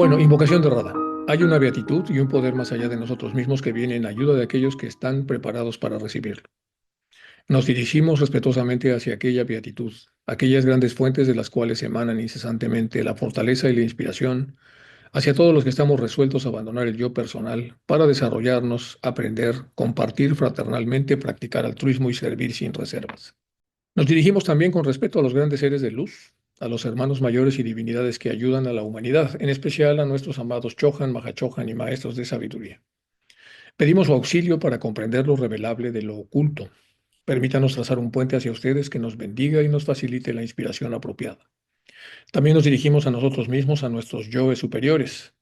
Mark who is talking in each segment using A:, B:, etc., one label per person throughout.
A: Bueno, invocación de Radha. Hay una beatitud y un poder más allá de nosotros mismos que viene en ayuda de aquellos que están preparados para recibirlo. Nos dirigimos respetuosamente hacia aquella beatitud, aquellas grandes fuentes de las cuales emanan incesantemente la fortaleza y la inspiración, hacia todos los que estamos resueltos a abandonar el yo personal para desarrollarnos, aprender, compartir fraternalmente, practicar altruismo y servir sin reservas. Nos dirigimos también con respeto a los grandes seres de luz, a los hermanos mayores y divinidades que ayudan a la humanidad, en especial a nuestros amados Chohan, Mahachohan y maestros de sabiduría. Pedimos su auxilio para comprender lo revelable de lo oculto. Permítanos trazar un puente hacia ustedes que nos bendiga y nos facilite la inspiración apropiada. También nos dirigimos a nosotros mismos, a nuestros yoes superiores,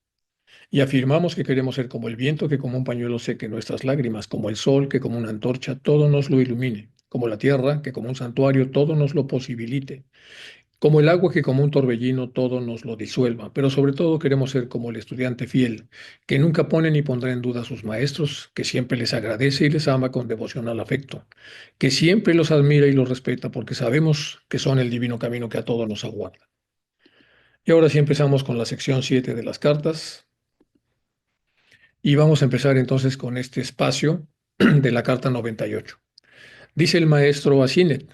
A: y afirmamos que queremos ser como el viento que como un pañuelo seque nuestras lágrimas, como el sol que como una antorcha todo nos lo ilumine, como la tierra que como un santuario todo nos lo posibilite, como el agua que como un torbellino todo nos lo disuelva, pero sobre todo queremos ser como el estudiante fiel, que nunca pone ni pondrá en duda a sus maestros, que siempre les agradece y les ama con devocional afecto, que siempre los admira y los respeta porque sabemos que son el divino camino que a todos nos aguarda. Y ahora sí empezamos con la sección 7 de las cartas y vamos a empezar entonces con este espacio de la carta 98. Dice el maestro Asinet,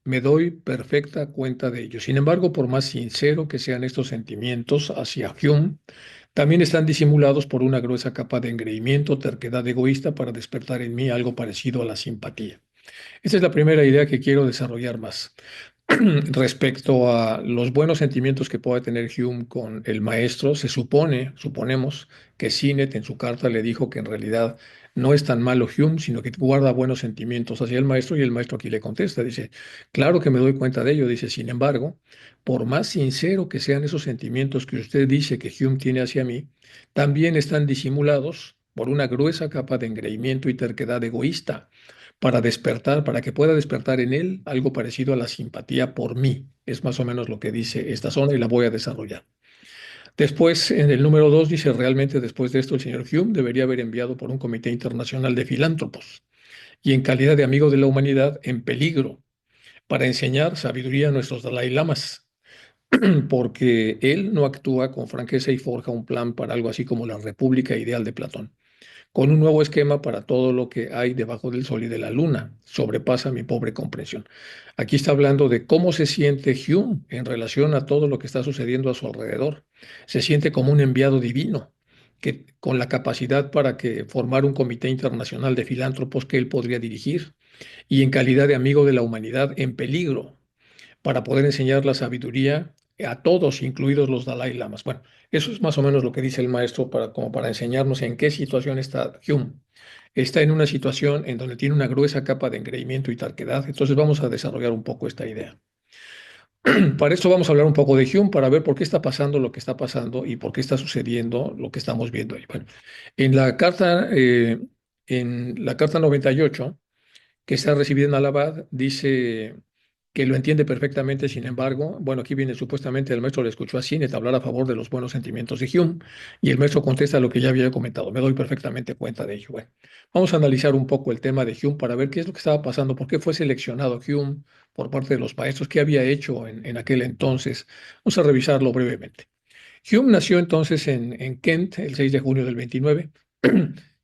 A: me doy perfecta cuenta de ello. Sin embargo, por más sincero que sean estos sentimientos hacia Hume, también están disimulados por una gruesa capa de engreimiento, terquedad egoísta para despertar en mí algo parecido a la simpatía. Esta es la primera idea que quiero desarrollar más. Respecto a los buenos sentimientos que pueda tener Hume con el maestro, suponemos que Sinet en su carta le dijo que en realidad no es tan malo Hume, sino que guarda buenos sentimientos hacia el maestro y el maestro aquí le contesta, dice, claro que me doy cuenta de ello, dice, sin embargo, por más sincero que sean esos sentimientos que usted dice que Hume tiene hacia mí, también están disimulados por una gruesa capa de engreimiento y terquedad egoísta para despertar, para que pueda despertar en él algo parecido a la simpatía por mí. Es más o menos lo que dice esta zona y la voy a desarrollar. Después, en el número 2 dice, realmente después de esto el señor Hume debería haber enviado por un comité internacional de filántropos y en calidad de amigo de la humanidad en peligro para enseñar sabiduría a nuestros Dalai Lamas, porque él no actúa con franqueza y forja un plan para algo así como la república ideal de Platón con un nuevo esquema para todo lo que hay debajo del sol y de la luna. Sobrepasa mi pobre comprensión. Aquí está hablando de cómo se siente Hume en relación a todo lo que está sucediendo a su alrededor. Se siente como un enviado divino, que, con la capacidad para que formar un comité internacional de filántropos que él podría dirigir y en calidad de amigo de la humanidad en peligro para poder enseñar la sabiduría a todos, incluidos los Dalai Lamas. Bueno, eso es más o menos lo que dice el maestro para, como para enseñarnos en qué situación está Hume. Está en una situación en donde tiene una gruesa capa de engreimiento y terquedad. Entonces vamos a desarrollar un poco esta idea. Para esto vamos a hablar un poco de Hume para ver por qué está pasando lo que está pasando y por qué está sucediendo lo que estamos viendo ahí. Bueno, en la carta, eh, en la carta 98 que está recibida en Alabad, dice que lo entiende perfectamente, sin embargo, bueno, aquí viene supuestamente el maestro le escuchó a Sinet hablar a favor de los buenos sentimientos de Hume y el maestro contesta lo que ya había comentado, me doy perfectamente cuenta de ello. Bueno, vamos a analizar un poco el tema de Hume para ver qué es lo que estaba pasando, por qué fue seleccionado Hume por parte de los maestros, qué había hecho en aquel entonces. Vamos a revisarlo brevemente. Hume nació entonces en Kent el 6 de junio del 29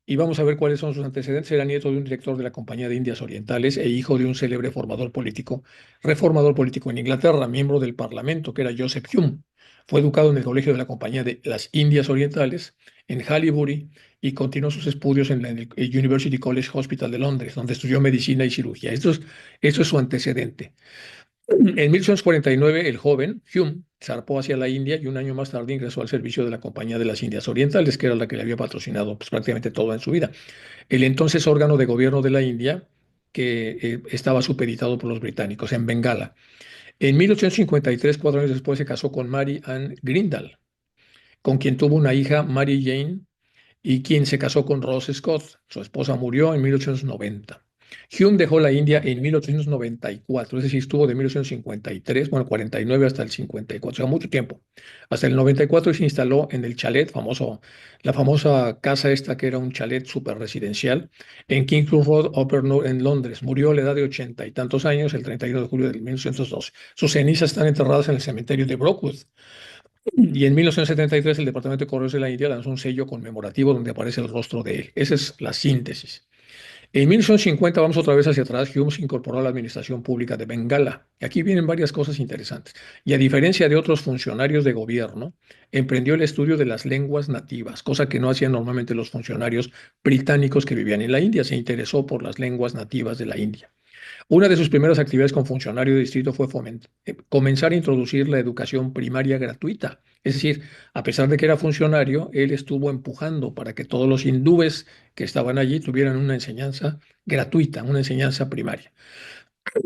A: y vamos a ver cuáles son sus antecedentes. Era nieto de un director de la Compañía de Indias Orientales e hijo de un célebre reformador político en Inglaterra, miembro del Parlamento, que era Joseph Hume. Fue educado en el Colegio de la Compañía de las Indias Orientales en Haileybury y continuó sus estudios en el University College Hospital de Londres, donde estudió medicina y cirugía. Esto es su antecedente. En 1849, el joven Hume zarpó hacia la India y un año más tarde ingresó al servicio de la Compañía de las Indias Orientales, que era la que le había patrocinado pues, prácticamente todo en su vida. El entonces órgano de gobierno de la India, que estaba supeditado por los británicos en Bengala. En 1853, 4 años después, se casó con Mary Ann Grindal, con quien tuvo una hija, Mary Jane, y quien se casó con Rose Scott. Su esposa murió en 1890. Hume dejó la India en 1894, es decir, estuvo de 1853, bueno, 49 hasta el 54, o sea, mucho tiempo. Hasta el 94 se instaló en el chalet famoso, la famosa casa esta que era un chalet súper residencial en King Cross Road, Upper North, en Londres. Murió a la edad de 80 y tantos años, el 31 de julio de 1912. Sus cenizas están enterradas en el cementerio de Brookwood. Y en 1973 el Departamento de Correos de la India lanzó un sello conmemorativo donde aparece el rostro de él. Esa es la síntesis. En 1950, vamos otra vez hacia atrás, Hume se incorporó a la administración pública de Bengala. Y aquí vienen varias cosas interesantes. Y a diferencia de otros funcionarios de gobierno, emprendió el estudio de las lenguas nativas, cosa que no hacían normalmente los funcionarios británicos que vivían en la India. Se interesó por las lenguas nativas de la India. Una de sus primeras actividades como funcionario de distrito fue comenzar a introducir la educación primaria gratuita. Es decir, a pesar de que era funcionario, él estuvo empujando para que todos los hindúes que estaban allí tuvieran una enseñanza gratuita, una enseñanza primaria.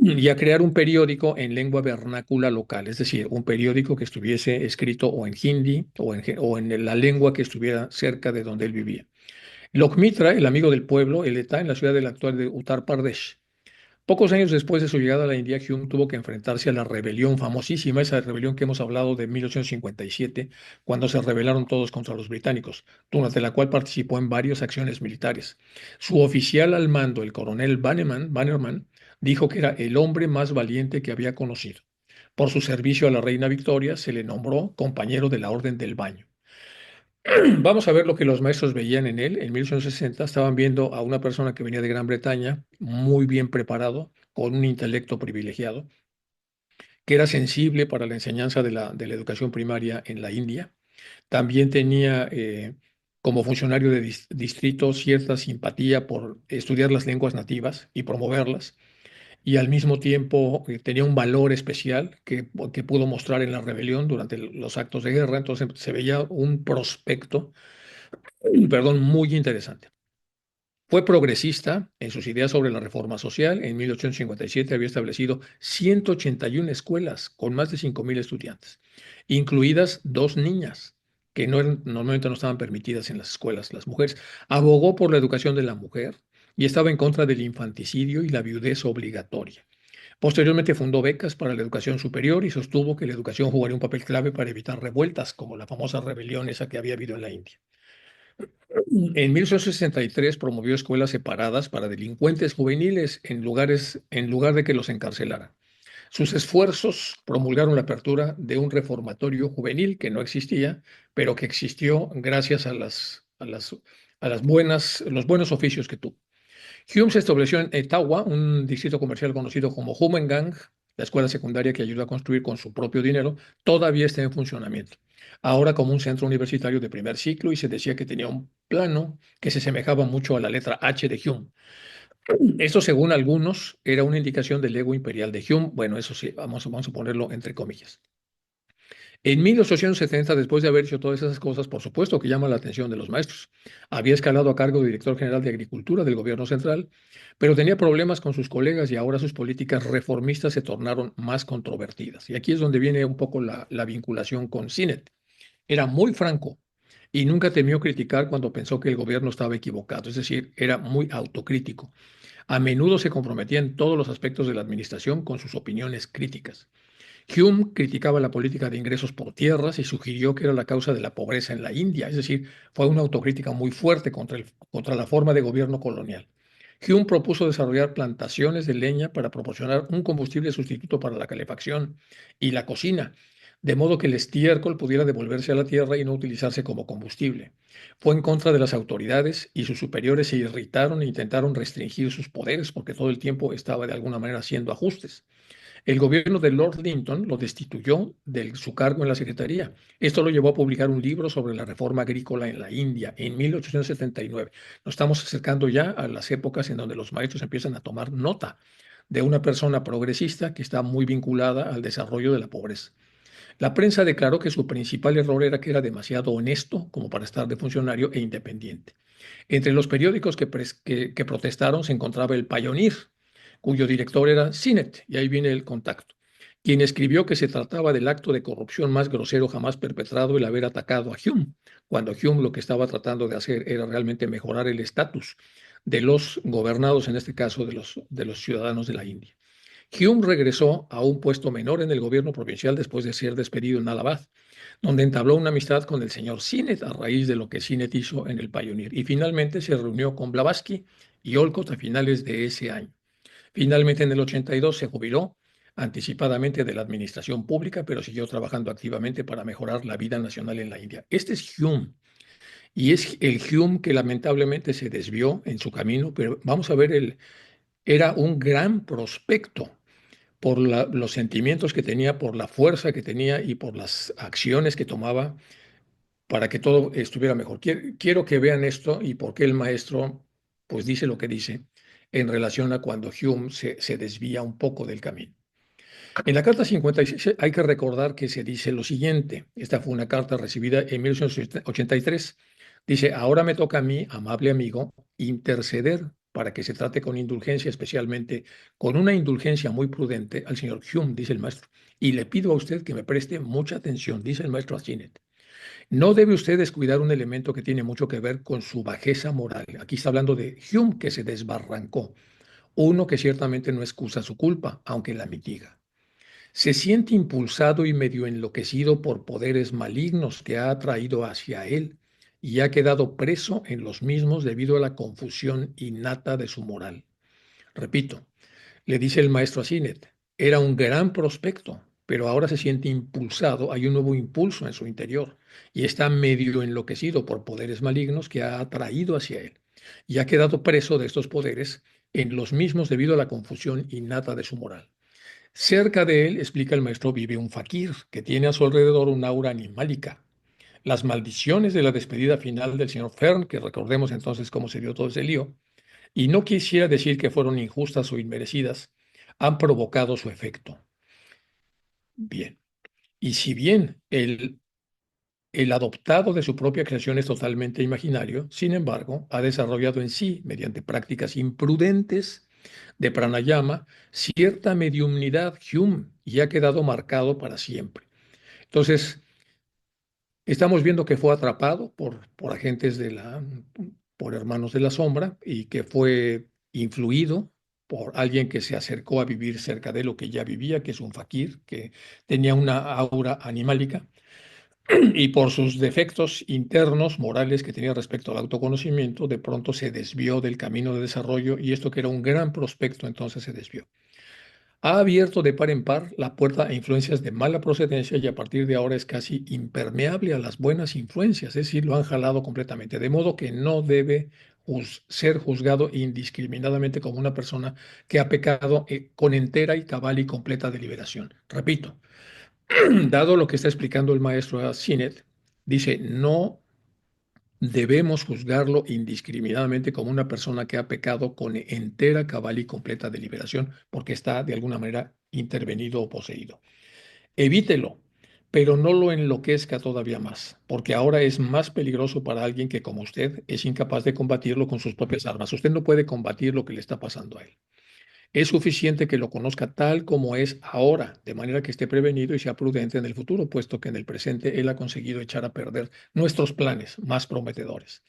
A: Y a crear un periódico en lengua vernácula local, es decir, un periódico que estuviese escrito o en hindi o en la lengua que estuviera cerca de donde él vivía. Lokmitra, el amigo del pueblo, él está en la ciudad del actual de Uttar Pradesh. Pocos años después de su llegada a la India, Hume tuvo que enfrentarse a la rebelión famosísima, esa rebelión que hemos hablado de 1857, cuando se rebelaron todos contra los británicos, durante la cual participó en varias acciones militares. Su oficial al mando, el coronel Bannerman, dijo que era el hombre más valiente que había conocido. Por su servicio a la reina Victoria, se le nombró compañero de la Orden del Baño. Vamos a ver lo que los maestros veían en él. En 1860 estaban viendo a una persona que venía de Gran Bretaña, muy bien preparado, con un intelecto privilegiado, que era sensible para la enseñanza de la educación primaria en la India. También tenía, como funcionario de distrito, cierta simpatía por estudiar las lenguas nativas y promoverlas. Y al mismo tiempo tenía un valor especial que pudo mostrar en la rebelión durante los actos de guerra. Entonces se veía un prospecto, perdón, muy interesante. Fue progresista en sus ideas sobre la reforma social. En 1857 había establecido 181 escuelas con más de 5.000 estudiantes, incluidas dos niñas que normalmente no estaban permitidas en las escuelas, las mujeres. Abogó por la educación de la mujer y estaba en contra del infanticidio y la viudez obligatoria. Posteriormente fundó becas para la educación superior y sostuvo que la educación jugaría un papel clave para evitar revueltas, como la famosa rebelión esa que había habido en la India. En 1863 promovió escuelas separadas para delincuentes juveniles en lugar de que los encarcelaran. Sus esfuerzos promulgaron la apertura de un reformatorio juvenil que no existía, pero que existió gracias a los buenos oficios que tuvo. Hume se estableció en Etawah, un distrito comercial conocido como Humengang. La escuela secundaria que ayudó a construir con su propio dinero todavía está en funcionamiento. Ahora como un centro universitario de primer ciclo, y se decía que tenía un plano que se semejaba mucho a la letra H de Hume. Esto, según algunos, era una indicación del ego imperial de Hume. Bueno, eso sí, vamos a ponerlo entre comillas. En 1870, después de haber hecho todas esas cosas, por supuesto que llama la atención de los maestros. Había escalado a cargo de director general de Agricultura del gobierno central, pero tenía problemas con sus colegas y ahora sus políticas reformistas se tornaron más controvertidas. Y aquí es donde viene un poco la vinculación con Sinet. Era muy franco y nunca temió criticar cuando pensó que el gobierno estaba equivocado, es decir, era muy autocrítico. A menudo se comprometía en todos los aspectos de la administración con sus opiniones críticas. Hume criticaba la política de ingresos por tierras y sugirió que era la causa de la pobreza en la India, es decir, fue una autocrítica muy fuerte contra la forma de gobierno colonial. Hume propuso desarrollar plantaciones de leña para proporcionar un combustible sustituto para la calefacción y la cocina, de modo que el estiércol pudiera devolverse a la tierra y no utilizarse como combustible. Fue en contra de las autoridades y sus superiores se irritaron e intentaron restringir sus poderes porque todo el tiempo estaba de alguna manera haciendo ajustes. El gobierno de Lord Lytton lo destituyó de su cargo en la Secretaría. Esto lo llevó a publicar un libro sobre la reforma agrícola en la India en 1879. Nos estamos acercando ya a las épocas en donde los maestros empiezan a tomar nota de una persona progresista que está muy vinculada al desarrollo de la pobreza. La prensa declaró que su principal error era que era demasiado honesto como para estar de funcionario e independiente. Entre los periódicos que protestaron se encontraba el Pioneer, cuyo director era Sinet, y ahí viene el contacto, quien escribió que se trataba del acto de corrupción más grosero jamás perpetrado el haber atacado a Hume, cuando Hume lo que estaba tratando de hacer era realmente mejorar el estatus de los gobernados, en este caso de los ciudadanos de la India. Hume regresó a un puesto menor en el gobierno provincial después de ser despedido en Allahabad, donde entabló una amistad con el señor Sinet a raíz de lo que Sinet hizo en el Pioneer, y finalmente se reunió con Blavatsky y Olcott a finales de ese año. Finalmente, en el 82 se jubiló anticipadamente de la administración pública, pero siguió trabajando activamente para mejorar la vida nacional en la India. Este es Hume. Y es el Hume que lamentablemente se desvió en su camino, pero vamos a ver, era un gran prospecto por los sentimientos que tenía, por la fuerza que tenía y por las acciones que tomaba para que todo estuviera mejor. Quiero que vean esto y por qué el maestro pues dice lo que dice en relación a cuando Hume se desvía un poco del camino. En la carta 56 hay que recordar que se dice lo siguiente. Esta fue una carta recibida en 1883. Dice, ahora me toca a mí, amable amigo, interceder para que se trate con indulgencia, especialmente con una indulgencia muy prudente al señor Hume, dice el maestro. Y le pido a usted que me preste mucha atención, dice el maestro Asinet. No debe usted descuidar un elemento que tiene mucho que ver con su bajeza moral. Aquí está hablando de Hume que se desbarrancó, uno que ciertamente no excusa su culpa, aunque la mitiga. Se siente impulsado y medio enloquecido por poderes malignos que ha atraído hacia él y ha quedado preso en los mismos debido a la confusión innata de su moral. Repito, le dice el maestro a Sinet, era un gran prospecto, pero ahora se siente impulsado, hay un nuevo impulso en su interior y está medio enloquecido por poderes malignos que ha atraído hacia él y ha quedado preso de estos poderes en los mismos debido a la confusión innata de su moral. Cerca de él, explica el maestro, vive un fakir que tiene a su alrededor un aura animálica. Las maldiciones de la despedida final del señor Fern, que recordemos entonces cómo se dio todo ese lío, y no quisiera decir que fueron injustas o inmerecidas, han provocado su efecto. Bien, y si bien el adoptado de su propia creación es totalmente imaginario, sin embargo, ha desarrollado en sí, mediante prácticas imprudentes de pranayama, cierta mediumnidad Hume y ha quedado marcado para siempre. Entonces, estamos viendo que fue atrapado por agentes por hermanos de la sombra y que fue influido por alguien que se acercó a vivir cerca de lo que ya vivía, que es un fakir, que tenía una aura animálica, y por sus defectos internos, morales que tenía respecto al autoconocimiento, de pronto se desvió del camino de desarrollo y esto que era un gran prospecto, entonces se desvió. Ha abierto de par en par la puerta a influencias de mala procedencia y a partir de ahora es casi impermeable a las buenas influencias, es decir, lo han jalado completamente, de modo que no debe ser juzgado indiscriminadamente como una persona que ha pecado con entera y cabal y completa deliberación. Repito, dado lo que está explicando el maestro Sinet, dice, no debemos juzgarlo indiscriminadamente como una persona que ha pecado con entera, cabal y completa deliberación, porque está de alguna manera intervenido o poseído. Evítelo, pero no lo enloquezca todavía más, porque ahora es más peligroso para alguien que como usted es incapaz de combatirlo con sus propias armas. Usted no puede combatir lo que le está pasando a él. Es suficiente que lo conozca tal como es ahora, de manera que esté prevenido y sea prudente en el futuro, puesto que en el presente él ha conseguido echar a perder nuestros planes más prometedores.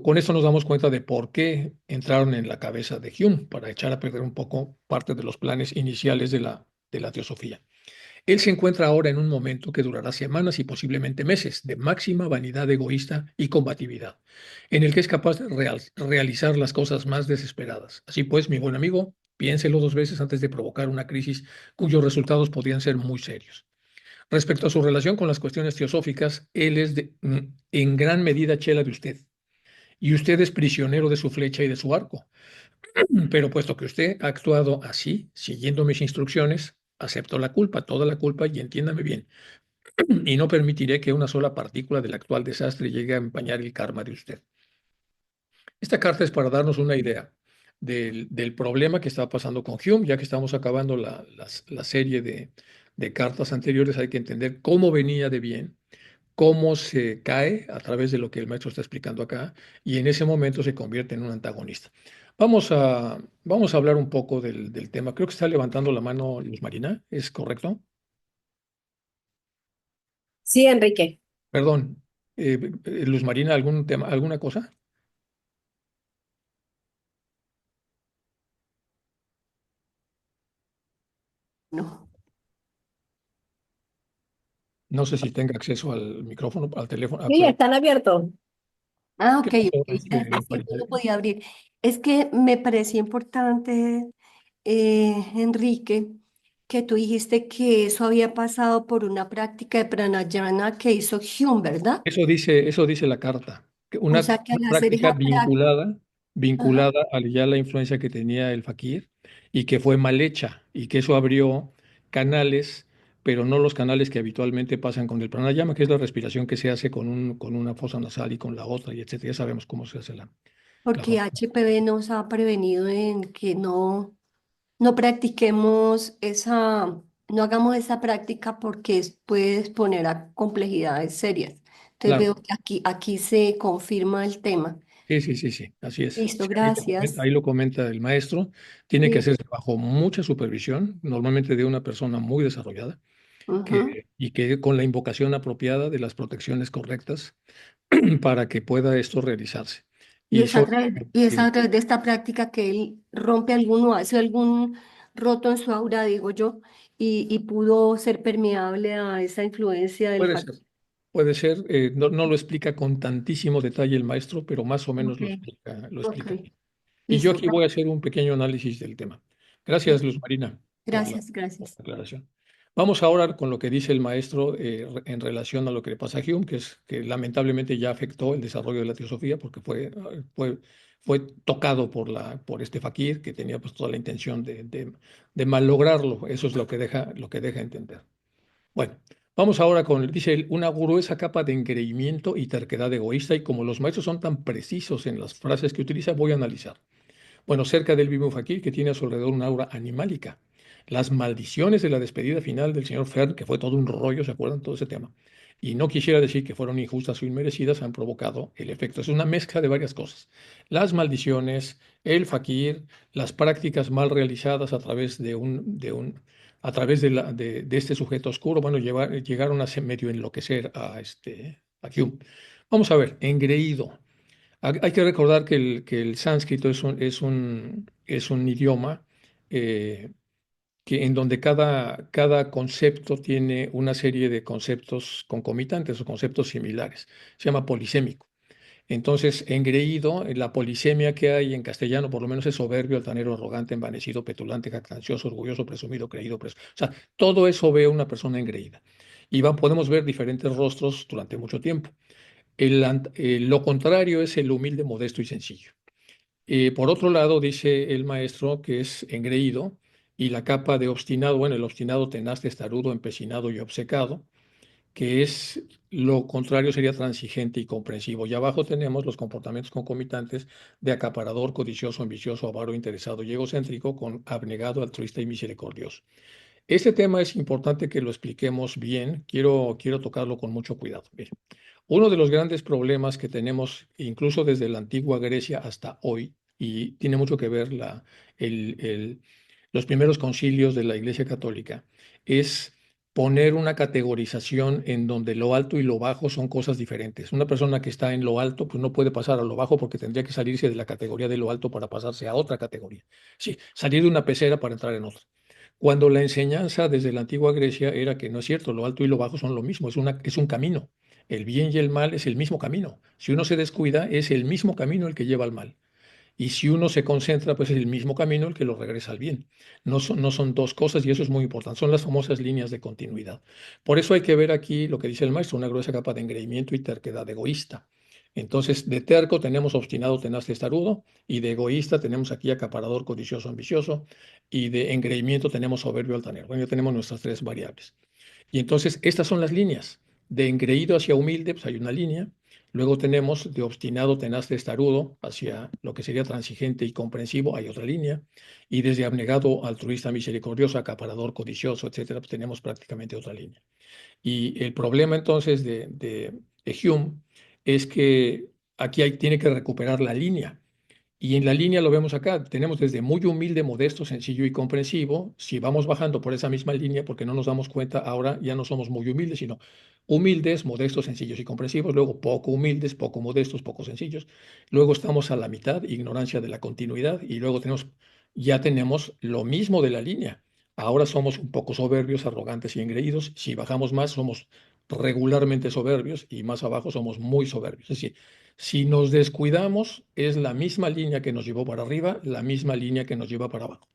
A: Con esto nos damos cuenta de por qué entraron en la cabeza de Hume, para echar a perder un poco parte de los planes iniciales de la teosofía. Él se encuentra ahora en un momento que durará semanas y posiblemente meses de máxima vanidad egoísta y combatividad, en el que es capaz de realizar las cosas más desesperadas. Así pues, mi buen amigo, piénselo dos veces antes de provocar una crisis cuyos resultados podrían ser muy serios. Respecto a su relación con las cuestiones teosóficas, él es en gran medida chela de usted, y usted es prisionero de su flecha y de su arco. Pero puesto que usted ha actuado así, siguiendo mis instrucciones, acepto la culpa, toda la culpa, y entiéndame bien, y no permitiré que una sola partícula del actual desastre llegue a empañar el karma de usted. Esta carta es para darnos una idea del problema que está pasando con Hume, ya que estamos acabando la serie de cartas anteriores, hay que entender cómo venía de bien, cómo se cae a través de lo que el maestro está explicando acá, y en ese momento se convierte en un antagonista. Vamos a hablar un poco del tema. Creo que está levantando la mano Luz Marina, ¿es correcto?
B: Sí, Enrique.
A: Perdón, Luz Marina, ¿algún tema, alguna cosa?
B: No.
A: No sé si tenga acceso al micrófono, al teléfono.
B: Sí, están abiertos. Ah,
A: ¿Qué
B: ok,
A: pasó,
B: ok. Es
A: Luz
B: que no
A: Marina?
B: lo podía abrir. Es que me parecía importante, Enrique,
C: que tú dijiste que eso había pasado por una práctica de pranayama que hizo Hume, ¿verdad?
A: Eso dice la carta, que
C: O sea que
A: una
C: al hacer
A: práctica
C: esa práctica,
A: vinculada a ya la influencia que tenía el fakir y que fue mal hecha y que eso abrió canales, pero no los canales que habitualmente pasan con el pranayama, que es la respiración que se hace con una fosa nasal y con la otra, y etcétera. Ya sabemos cómo se hace la
C: porque
A: fosa.
C: HPV nos ha prevenido en que no practiquemos no hagamos esa práctica porque puede exponer a complejidades serias. Entonces
A: Claro.
C: veo que aquí se confirma el tema.
A: Sí, sí, sí, sí, así es.
C: Listo,
A: Sí,
C: gracias.
A: ahí lo comenta el maestro. Tiene que
C: Sí.
A: hacerse bajo mucha supervisión, normalmente de una persona muy desarrollada,
C: Ujú.
A: y que con la invocación apropiada de las protecciones correctas para que pueda esto realizarse.
C: Y
A: Y
C: es a
A: sobre,
C: través, y es a través de esta práctica que él rompe alguno, hace algún roto en su aura, digo yo, y pudo ser permeable a esa influencia del
A: puede
C: factor.
A: ser, puede ser, no lo explica con tantísimo detalle el maestro, pero más o menos
C: Ok,
A: lo
C: ok,
A: explica bien. Y yo
C: listo.
A: aquí voy a hacer un pequeño análisis del tema. Gracias, Luz Marina,
C: Gracias,
A: por
C: gracias.
A: la aclaración. Vamos ahora con lo que dice el maestro en relación a lo que le pasa a Hume, que es que lamentablemente ya afectó el desarrollo de la teosofía porque fue tocado por este fakir que tenía pues toda la intención de malograrlo. Eso es lo que deja entender. Bueno, vamos ahora con, dice él, una gruesa capa de engreimiento y terquedad egoísta, y como los maestros son tan precisos en las frases que utiliza, voy a analizar. Bueno, cerca del vive un fakir que tiene a su alrededor una aura animálica. Las maldiciones de la despedida final del señor Fern, que fue todo un rollo, ¿se acuerdan? Todo ese tema. Y no quisiera decir que fueron injustas o inmerecidas, han provocado el efecto. Es una mezcla de varias cosas. Las maldiciones, el fakir, las prácticas mal realizadas a través a través de este sujeto oscuro, bueno, llegaron a medio enloquecer a Hume. Vamos a ver, engreído. Hay que recordar que el sánscrito es un idioma eh, en donde cada concepto tiene una serie de conceptos concomitantes o conceptos similares. Se llama polisémico. Entonces, engreído, la polisemia que hay en castellano, por lo menos es soberbio, altanero, arrogante, envanecido, petulante, jactancioso, orgulloso, presumido, creído, o sea, todo eso ve una persona engreída. Y podemos ver diferentes rostros durante mucho tiempo. Lo contrario es el humilde, modesto y sencillo. Por otro lado, dice el maestro que es engreído y la capa de obstinado, bueno, el obstinado, tenaz, testarudo, empecinado y obcecado, que es lo contrario, sería transigente y comprensivo. Y abajo tenemos los comportamientos concomitantes de acaparador, codicioso, ambicioso, avaro, interesado y egocéntrico, con abnegado, altruista y misericordioso. Este tema es importante que lo expliquemos bien. Quiero tocarlo con mucho cuidado. Bien. Uno de los grandes problemas que tenemos, incluso desde la antigua Grecia hasta hoy, y tiene mucho que ver el- el- los primeros concilios de la Iglesia Católica, es poner una categorización en donde lo alto y lo bajo son cosas diferentes. Una persona que está en lo alto, pues no puede pasar a lo bajo porque tendría que salirse de la categoría de lo alto para pasarse a otra categoría. Sí, salir de una pecera para entrar en otra. Cuando la enseñanza desde la antigua Grecia era que no es cierto, lo alto y lo bajo son lo mismo, es un camino. El bien y el mal es el mismo camino. Si uno se descuida, es el mismo camino el que lleva al mal. Y si uno se concentra, pues es el mismo camino el que lo regresa al bien. No son dos cosas y eso es muy importante. Son las famosas líneas de continuidad. Por eso hay que ver aquí lo que dice el maestro, una gruesa capa de engreimiento y terquedad egoísta. Entonces, de terco tenemos obstinado, tenaz, testarudo, y de egoísta tenemos aquí acaparador, codicioso, ambicioso, y de engreimiento tenemos soberbio, altanero. Bueno, ya tenemos nuestras tres variables. Y entonces, estas son las líneas. De engreído hacia humilde, pues hay una línea. Luego tenemos de obstinado, tenaz, testarudo hacia lo que sería transigente y comprensivo, hay otra línea. Y desde abnegado, altruista, misericordioso, acaparador, codicioso, etcétera, pues tenemos prácticamente otra línea. Y el problema entonces de Hume es que tiene que recuperar la línea. Y en la línea lo vemos acá, tenemos desde muy humilde, modesto, sencillo y comprensivo. Si vamos bajando por esa misma línea, porque no nos damos cuenta, ahora ya no somos muy humildes, sino humildes, modestos, sencillos y comprensivos. Luego poco humildes, poco modestos, poco sencillos. Luego estamos a la mitad, ignorancia de la continuidad. Y luego ya tenemos lo mismo de la línea. Ahora somos un poco soberbios, arrogantes y engreídos. Si bajamos más, somos regularmente soberbios y más abajo somos muy soberbios. Es decir, si nos descuidamos, es la misma línea que nos llevó para arriba, la misma línea que nos lleva para abajo.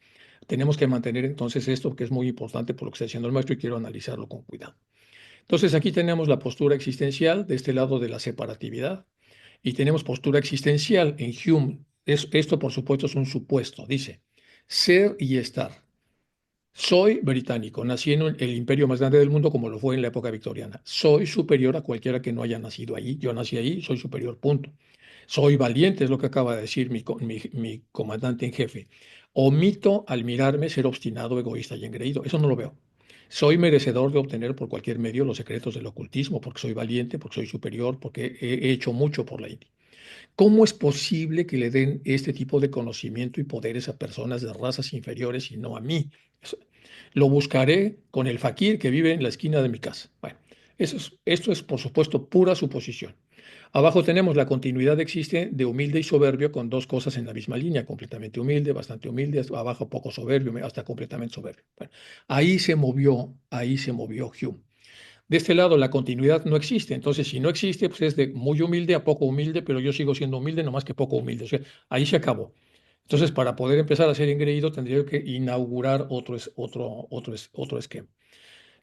A: Tenemos que mantener entonces esto, que es muy importante por lo que está diciendo el maestro, y quiero analizarlo con cuidado. Entonces aquí tenemos la postura existencial de este lado de la separatividad y tenemos postura existencial en Hume. Esto, por supuesto, es un supuesto. Dice, ser y estar. Soy británico, nací en el imperio más grande del mundo como lo fue en la época victoriana. Soy superior a cualquiera que no haya nacido allí. Yo nací allí, soy superior, punto. Soy valiente, es lo que acaba de decir mi comandante en jefe. Omito al mirarme ser obstinado, egoísta y engreído. Eso no lo veo. Soy merecedor de obtener por cualquier medio los secretos del ocultismo, porque soy valiente, porque soy superior, porque he hecho mucho por la India. ¿Cómo es posible que le den este tipo de conocimiento y poderes a personas de razas inferiores y no a mí? Lo buscaré con el fakir que vive en la esquina de mi casa. Bueno, esto es, por supuesto, pura suposición. Abajo tenemos la continuidad existe de humilde y soberbio con dos cosas en la misma línea, completamente humilde, bastante humilde, abajo poco soberbio, hasta completamente soberbio. Bueno, ahí se movió Hume. De este lado, la continuidad no existe. Entonces, si no existe, pues es de muy humilde a poco humilde, pero yo sigo siendo humilde, no más que poco humilde. O sea, ahí se acabó. Entonces, para poder empezar a ser engreído, tendría que inaugurar otro esquema.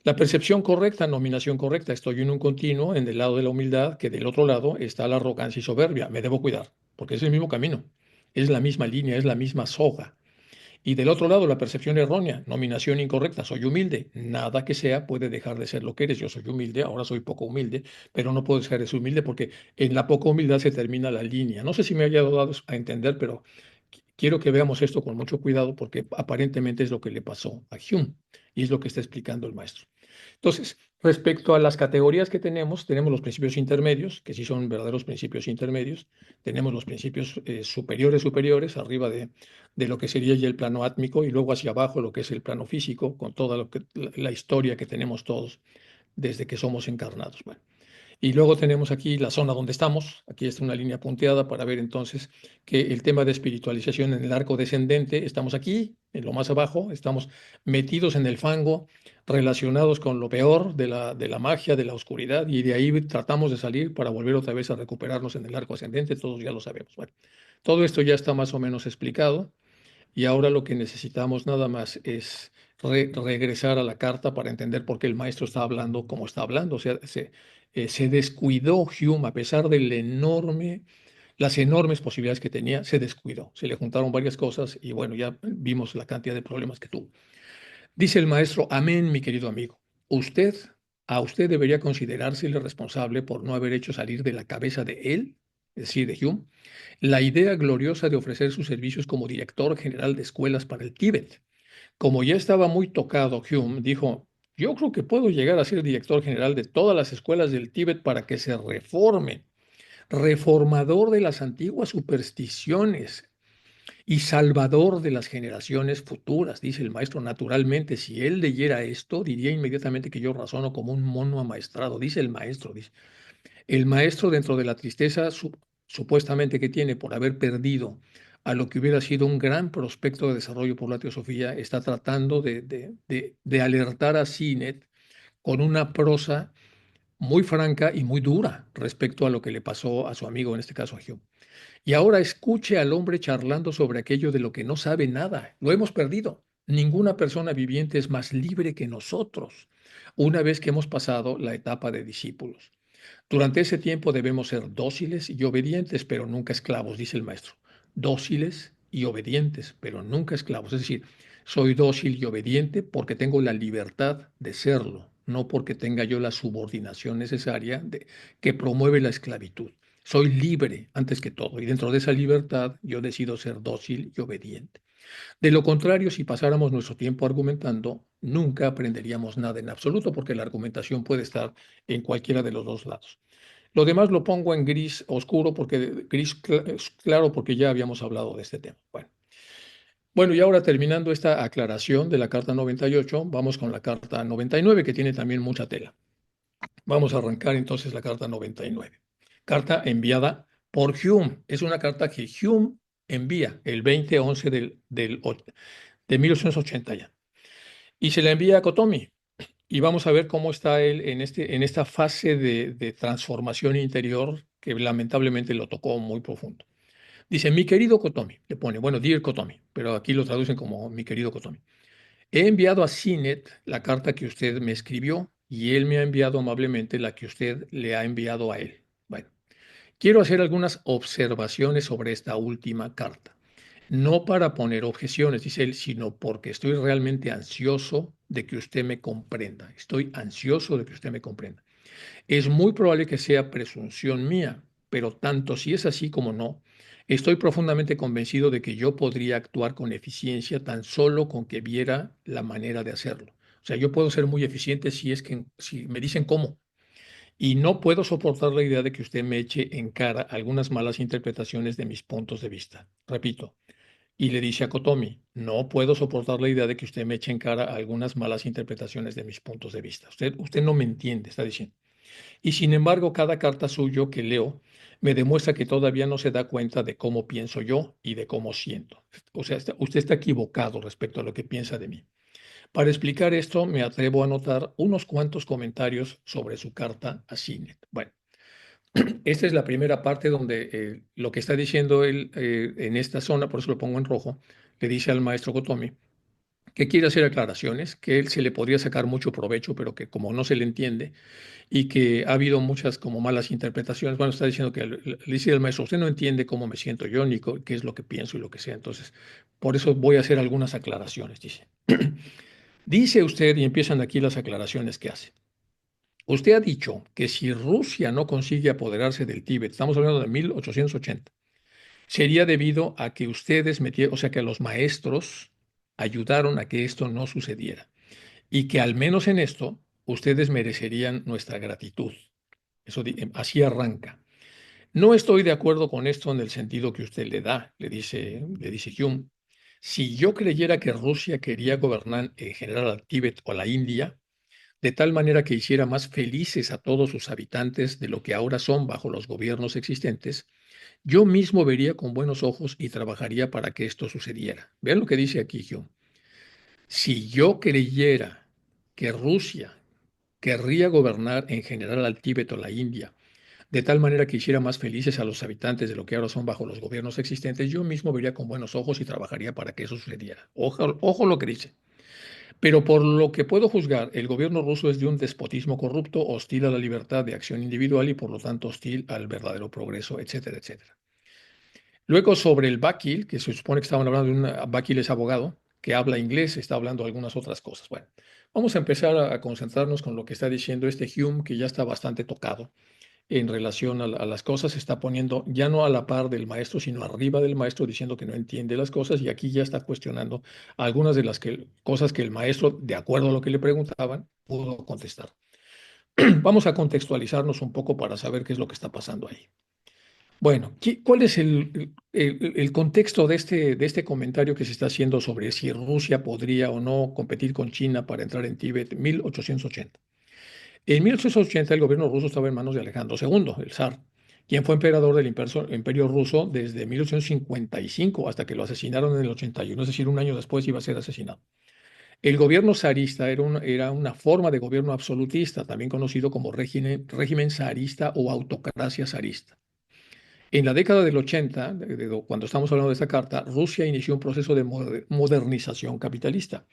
A: La percepción correcta, nominación correcta. Estoy en un continuo en el lado de la humildad, que del otro lado está la arrogancia y soberbia. Me debo cuidar, porque es el mismo camino. Es la misma línea, es la misma soga. Y del otro lado, la percepción errónea, nominación incorrecta, soy humilde. Nada que sea puede dejar de ser lo que eres. Yo soy humilde, ahora soy poco humilde, pero no puedo dejar de ser humilde porque en la poca humildad se termina la línea. No sé si me haya dado a entender, pero quiero que veamos esto con mucho cuidado porque aparentemente es lo que le pasó a Hume y es lo que está explicando el maestro. Entonces, respecto a las categorías que tenemos los principios intermedios, que sí son verdaderos principios intermedios, tenemos los principios superiores, arriba de lo que sería ya el plano átmico, y luego hacia abajo lo que es el plano físico, con toda la historia que tenemos todos desde que somos encarnados. Bueno, y luego tenemos aquí la zona donde estamos. Aquí está una línea punteada para ver entonces que el tema de espiritualización en el arco descendente, estamos aquí, en lo más abajo, estamos metidos en el fango, relacionados con lo peor de la magia, de la oscuridad, y de ahí tratamos de salir para volver otra vez a recuperarnos en el arco ascendente, todos ya lo sabemos. Bueno, todo esto ya está más o menos explicado. Y ahora lo que necesitamos nada más es regresar a la carta para entender por qué el maestro está hablando como está hablando. O sea, se descuidó Hume, a pesar de las enormes posibilidades que tenía, se descuidó. Se le juntaron varias cosas y bueno, ya vimos la cantidad de problemas que tuvo. Dice el maestro, amén, mi querido amigo. Usted, a usted debería considerársele responsable por no haber hecho salir de la cabeza de él, es decir, de Hume, la idea gloriosa de ofrecer sus servicios como director general de escuelas para el Tíbet. Como ya estaba muy tocado, Hume dijo, yo creo que puedo llegar a ser director general de todas las escuelas del Tíbet para que se reformen. Reformador de las antiguas supersticiones y salvador de las generaciones futuras, dice el maestro. Naturalmente, si él leyera esto, diría inmediatamente que yo razono como un mono amaestrado, dice el maestro, dice. El maestro, dentro de la tristeza supuestamente que tiene por haber perdido a lo que hubiera sido un gran prospecto de desarrollo por la teosofía, está tratando de alertar a Sinet con una prosa muy franca y muy dura respecto a lo que le pasó a su amigo, en este caso a Hume. Y ahora escuche al hombre charlando sobre aquello de lo que no sabe nada. Lo hemos perdido. Ninguna persona viviente es más libre que nosotros, una vez que hemos pasado la etapa de discípulos. Durante ese tiempo debemos ser dóciles y obedientes, pero nunca esclavos, dice el maestro. Dóciles y obedientes, pero nunca esclavos. Es decir, soy dócil y obediente porque tengo la libertad de serlo, no porque tenga yo la subordinación necesaria que promueve la esclavitud. Soy libre antes que todo y dentro de esa libertad yo decido ser dócil y obediente. De lo contrario, si pasáramos nuestro tiempo argumentando, nunca aprenderíamos nada en absoluto porque la argumentación puede estar en cualquiera de los dos lados. Lo demás lo pongo en gris oscuro porque es claro porque ya habíamos hablado de este tema. Bueno, y ahora terminando esta aclaración de la carta 98, vamos con la carta 99 que tiene también mucha tela. Vamos a arrancar entonces la carta 99. Carta enviada por Hume. Es una carta que Hume envía el 20-11 de 1880 ya. Y se la envía a Kotomi. Y vamos a ver cómo está él en esta fase de transformación interior que lamentablemente lo tocó muy profundo. Dice, mi querido Kotomi, le pone, bueno, Dear Kotomi, pero aquí lo traducen como mi querido Kotomi. He enviado a CNET la carta que usted me escribió y él me ha enviado amablemente la que usted le ha enviado a él. Bueno, quiero hacer algunas observaciones sobre esta última carta. No para poner objeciones, dice él, sino porque estoy realmente ansioso de que usted me comprenda. Estoy ansioso de que usted me comprenda. Es muy probable que sea presunción mía, pero tanto si es así como no, estoy profundamente convencido de que yo podría actuar con eficiencia tan solo con que viera la manera de hacerlo. O sea, yo puedo ser muy eficiente si me dicen cómo. Y no puedo soportar la idea de que usted me eche en cara algunas malas interpretaciones de mis puntos de vista. Repito, y le dice a Kotomi, no puedo soportar la idea de que usted me eche en cara algunas malas interpretaciones de mis puntos de vista. Usted no me entiende, está diciendo. Y sin embargo, cada carta suyo que leo me demuestra que todavía no se da cuenta de cómo pienso yo y de cómo siento. O sea, usted está equivocado respecto a lo que piensa de mí. Para explicar esto, me atrevo a anotar unos cuantos comentarios sobre su carta a CINET. Bueno, esta es la primera parte donde lo que está diciendo él en esta zona, por eso lo pongo en rojo, le dice al maestro Gotomi que quiere hacer aclaraciones, que él se le podría sacar mucho provecho, pero que como no se le entiende, y que ha habido muchas como malas interpretaciones. Bueno, está diciendo que le dice el maestro, usted no entiende cómo me siento yo, ni qué es lo que pienso y lo que sea. Entonces, por eso voy a hacer algunas aclaraciones, dice. Dice usted, y empiezan aquí las aclaraciones que hace. Usted ha dicho que si Rusia no consigue apoderarse del Tíbet, estamos hablando de 1880, sería debido a que ustedes metieron, o sea, que los maestros ayudaron a que esto no sucediera y que al menos en esto ustedes merecerían nuestra gratitud. Eso, así arranca. No estoy de acuerdo con esto en el sentido que usted le da, le dice Hume. Si yo creyera que Rusia quería gobernar en general al Tíbet o a la India, de tal manera que hiciera más felices a todos sus habitantes de lo que ahora son bajo los gobiernos existentes, yo mismo vería con buenos ojos y trabajaría para que esto sucediera. Vean lo que dice aquí Hume. Si yo creyera que Rusia querría gobernar en general al Tíbet o la India, de tal manera que hiciera más felices a los habitantes de lo que ahora son bajo los gobiernos existentes, yo mismo vería con buenos ojos y trabajaría para que eso sucediera. Ojo, ojo lo que dice. Pero por lo que puedo juzgar, el gobierno ruso es de un despotismo corrupto, hostil a la libertad de acción individual y por lo tanto hostil al verdadero progreso, etcétera, etcétera. Luego sobre el Bakil, que se supone que estaban hablando de un Bakil es abogado, que habla inglés, está hablando algunas otras cosas. Bueno, vamos a empezar a concentrarnos con lo que está diciendo este Hume, que ya está bastante tocado en relación a las cosas, se está poniendo ya no a la par del maestro, sino arriba del maestro, diciendo que no entiende las cosas y aquí ya está cuestionando algunas de las cosas que el maestro, de acuerdo a lo que le preguntaban, pudo contestar. Vamos a contextualizarnos un poco para saber qué es lo que está pasando ahí. Bueno, ¿cuál es el contexto de este comentario que se está haciendo sobre si Rusia podría o no competir con China para entrar en Tíbet en 1880? En 1880 el gobierno ruso estaba en manos de Alejandro II, el zar, quien fue emperador del imperio ruso desde 1855 hasta que lo asesinaron en el 81, es decir, un año después iba a ser asesinado. El gobierno zarista era una forma de gobierno absolutista, también conocido como régimen zarista o autocracia zarista. En la década del 80, cuando estamos hablando de esta carta, Rusia inició un proceso de modernización capitalista.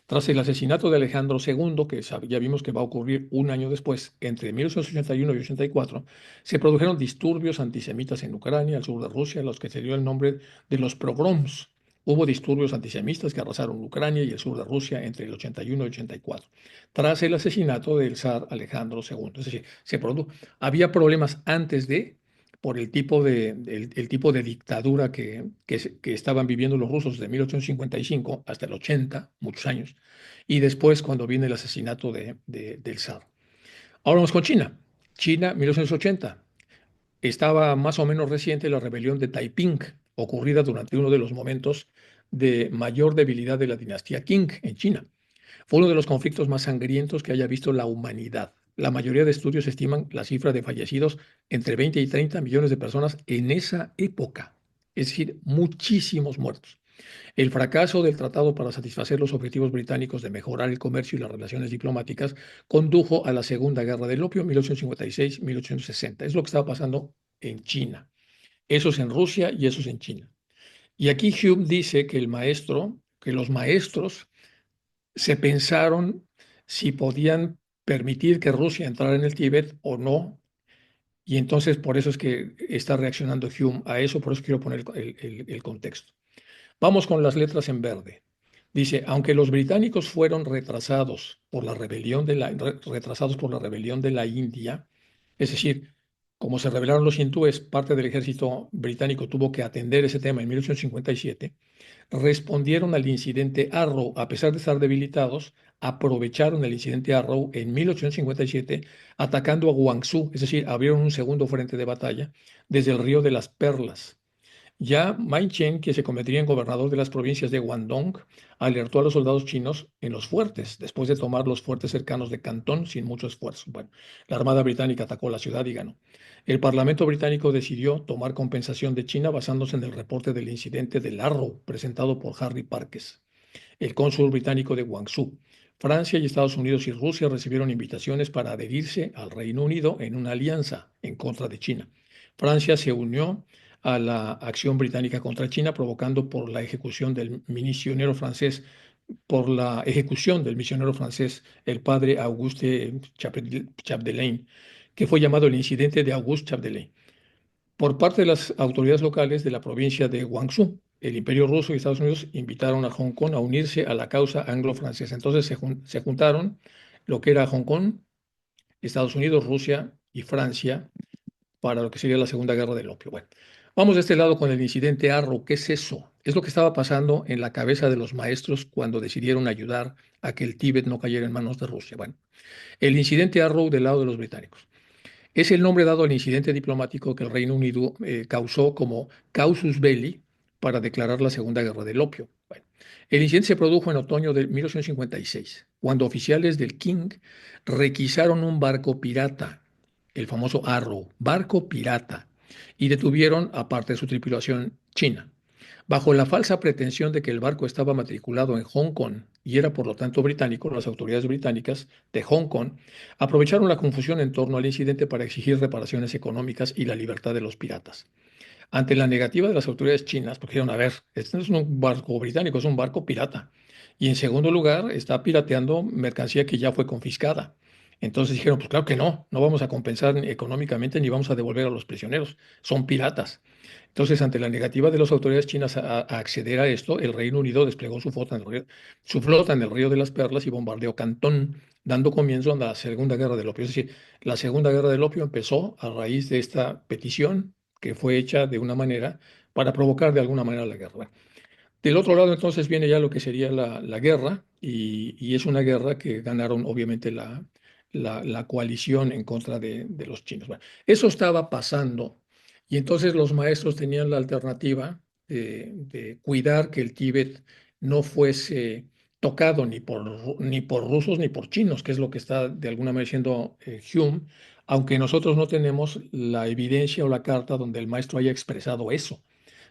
A: Tras el asesinato de Alejandro II, que ya vimos que va a ocurrir un año después, entre 1881 y 84, se produjeron disturbios antisemitas en Ucrania, al sur de Rusia, a los que se dio el nombre de los pogroms. Hubo disturbios antisemitas que arrasaron Ucrania y el sur de Rusia entre el 81 y 84, tras el asesinato del zar Alejandro II. Es decir, había problemas antes de por el tipo de dictadura que estaban viviendo los rusos de 1855 hasta el 80, muchos años, y después cuando viene el asesinato del zar. Ahora vamos con China. China, 1980. Estaba más o menos reciente la rebelión de Taiping, ocurrida durante uno de los momentos de mayor debilidad de la dinastía Qing en China. Fue uno de los conflictos más sangrientos que haya visto la humanidad. La mayoría de estudios estiman la cifra de fallecidos entre 20 y 30 millones de personas en esa época, es decir, muchísimos muertos. El fracaso del tratado para satisfacer los objetivos británicos de mejorar el comercio y las relaciones diplomáticas condujo a la Segunda Guerra del Opio, 1856-1860. Es lo que estaba pasando en China. Eso es en Rusia y eso es en China. Y aquí Hume dice que los maestros se pensaron si podían permitir que Rusia entrara en el Tíbet o no. Y entonces por eso es que está reaccionando Hume a eso, por eso quiero poner el contexto. Vamos con las letras en verde. Dice, aunque los británicos fueron retrasados por la rebelión de la India, es decir, como se rebelaron los hindúes, parte del ejército británico tuvo que atender ese tema en 1857, respondieron al incidente Arrow, a pesar de estar debilitados, aprovecharon el incidente Arrow en 1857, atacando a Guangzhou, es decir, abrieron un segundo frente de batalla desde el río de las Perlas. Ya Mai Chen, que se convertiría en gobernador de las provincias de Guangdong, alertó a los soldados chinos en los fuertes, después de tomar los fuertes cercanos de Cantón sin mucho esfuerzo. Bueno, la Armada Británica atacó la ciudad y ganó. El Parlamento británico decidió tomar compensación de China basándose en el reporte del incidente del Arrow presentado por Harry Parkes, el cónsul británico de Guangzhou. Francia y Estados Unidos y Rusia recibieron invitaciones para adherirse al Reino Unido en una alianza en contra de China. Francia se unió a la acción británica contra China, provocando por la ejecución del misionero francés, el padre Auguste Chapdelaine, que fue llamado el incidente de Auguste Chapdelaine por parte de las autoridades locales de la provincia de Guangzhou. El Imperio Ruso y Estados Unidos invitaron a Hong Kong a unirse a la causa anglo-francesa. Entonces se juntaron lo que era Hong Kong, Estados Unidos, Rusia y Francia para lo que sería la Segunda Guerra del Opio. Bueno, vamos de este lado con el incidente Arrow. ¿Qué es eso? Es lo que estaba pasando en la cabeza de los maestros cuando decidieron ayudar a que el Tíbet no cayera en manos de Rusia. Bueno, el incidente Arrow del lado de los británicos. Es el nombre dado al incidente diplomático que el Reino Unido causó como causus belli para declarar la Segunda Guerra del Opio. Bueno, el incidente se produjo en otoño de 1856, cuando oficiales del King requisaron un barco pirata, el famoso Arrow, barco pirata, y detuvieron a parte de su tripulación china. Bajo la falsa pretensión de que el barco estaba matriculado en Hong Kong y era por lo tanto británico, las autoridades británicas de Hong Kong aprovecharon la confusión en torno al incidente para exigir reparaciones económicas y la libertad de los piratas. Ante la negativa de las autoridades chinas, porque dijeron, a ver, este no es un barco británico, es un barco pirata. Y en segundo lugar, está pirateando mercancía que ya fue confiscada. Entonces dijeron, pues claro que no, no vamos a compensar económicamente ni vamos a devolver a los prisioneros, son piratas. Entonces, ante la negativa de las autoridades chinas a acceder a esto, el Reino Unido desplegó su flota en el Río de las Perlas y bombardeó Cantón, dando comienzo a la Segunda Guerra del Opio. Es decir, la Segunda Guerra del Opio empezó a raíz de esta petición que fue hecha de una manera para provocar de alguna manera la guerra. Del otro lado, entonces, viene ya lo que sería la guerra, y es una guerra que ganaron, obviamente, la coalición en contra de los chinos. Bueno, eso estaba pasando, y entonces los maestros tenían la alternativa de cuidar que el Tíbet no fuese tocado ni por rusos ni por chinos, que es lo que está de alguna manera diciendo Hume, aunque nosotros no tenemos la evidencia o la carta donde el maestro haya expresado eso.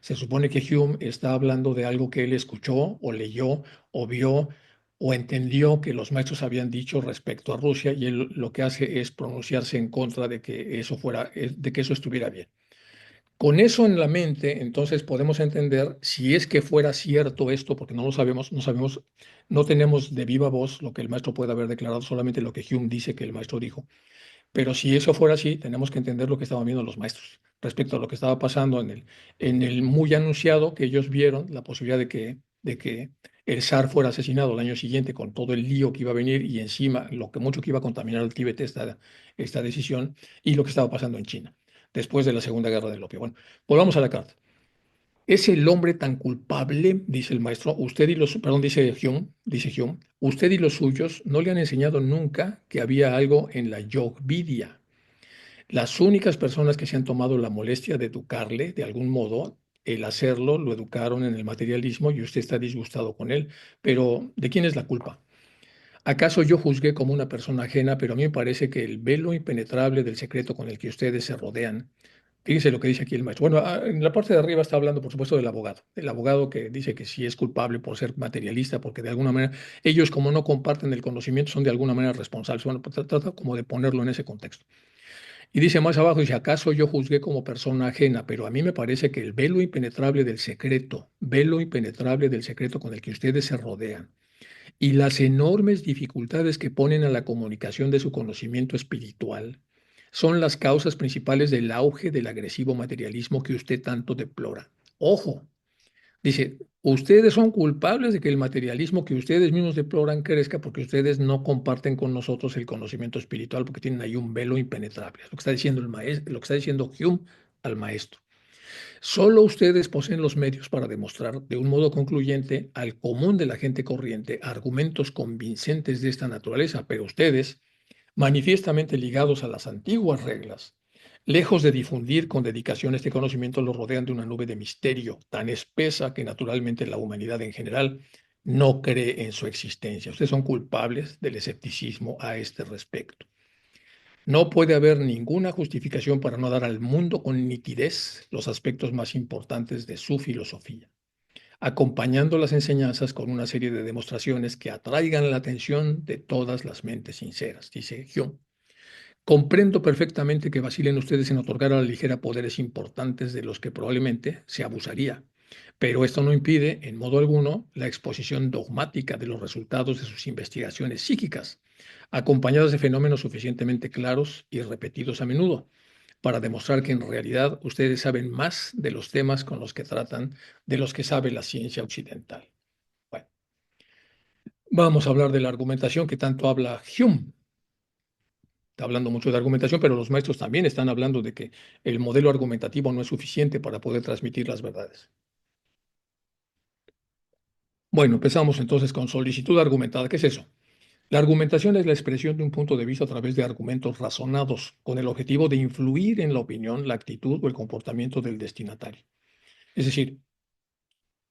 A: Se supone que Hume está hablando de algo que él escuchó o leyó o vio o entendió que los maestros habían dicho respecto a Rusia, y él lo que hace es pronunciarse en contra de que de que eso estuviera bien. Con eso en la mente, entonces podemos entender si es que fuera cierto esto, porque no lo sabemos, no tenemos de viva voz lo que el maestro puede haber declarado, solamente lo que Hume dice que el maestro dijo. Pero si eso fuera así, tenemos que entender lo que estaban viendo los maestros respecto a lo que estaba pasando en el muy anunciado que ellos vieron, la posibilidad de que el zar fuera asesinado el año siguiente con todo el lío que iba a venir y encima lo que mucho que iba a contaminar el Tíbet esta decisión, y lo que estaba pasando en China después de la Segunda Guerra del Opio. Bueno, volvamos a la carta. ¿Es el hombre tan culpable, dice el maestro, dice Hume, usted y los suyos no le han enseñado nunca que había algo en la yogvidia? Las únicas personas que se han tomado la molestia de educarle, de algún modo, el hacerlo, lo educaron en el materialismo y usted está disgustado con él. Pero, ¿de quién es la culpa? ¿Acaso yo juzgué como una persona ajena, pero a mí me parece que el velo impenetrable del secreto con el que ustedes se rodean? Fíjense lo que dice aquí el maestro. Bueno, en la parte de arriba está hablando, por supuesto, del abogado. El abogado que dice que sí es culpable por ser materialista, porque de alguna manera ellos, como no comparten el conocimiento, son de alguna manera responsables. Bueno, pues trata como de ponerlo en ese contexto. Y dice más abajo, dice, ¿acaso yo juzgué como persona ajena? Pero a mí me parece que el velo impenetrable del secreto con el que ustedes se rodean y las enormes dificultades que ponen a la comunicación de su conocimiento espiritual son las causas principales del auge del agresivo materialismo que usted tanto deplora. Ojo, dice, ustedes son culpables de que el materialismo que ustedes mismos deploran crezca porque ustedes no comparten con nosotros el conocimiento espiritual porque tienen ahí un velo impenetrable. Es lo que está diciendo el maestro, lo que está diciendo Hume al maestro. Solo ustedes poseen los medios para demostrar de un modo concluyente al común de la gente corriente argumentos convincentes de esta naturaleza, pero ustedes, manifiestamente ligados a las antiguas reglas, lejos de difundir con dedicación este conocimiento, lo rodean de una nube de misterio tan espesa que naturalmente la humanidad en general no cree en su existencia. Ustedes son culpables del escepticismo a este respecto. No puede haber ninguna justificación para no dar al mundo con nitidez los aspectos más importantes de su filosofía, acompañando las enseñanzas con una serie de demostraciones que atraigan la atención de todas las mentes sinceras, dice Hume. Comprendo perfectamente que vacilen ustedes en otorgar a la ligera poderes importantes de los que probablemente se abusaría, pero esto no impide, en modo alguno, la exposición dogmática de los resultados de sus investigaciones psíquicas, acompañadas de fenómenos suficientemente claros y repetidos a menudo, para demostrar que en realidad ustedes saben más de los temas con los que tratan de los que sabe la ciencia occidental. Bueno, vamos a hablar de la argumentación que tanto habla Hume. Está hablando mucho de argumentación, pero los maestros también están hablando de que el modelo argumentativo no es suficiente para poder transmitir las verdades. Bueno, empezamos entonces con solicitud argumentada. ¿Qué es eso? La argumentación es la expresión de un punto de vista a través de argumentos razonados, con el objetivo de influir en la opinión, la actitud o el comportamiento del destinatario. Es decir,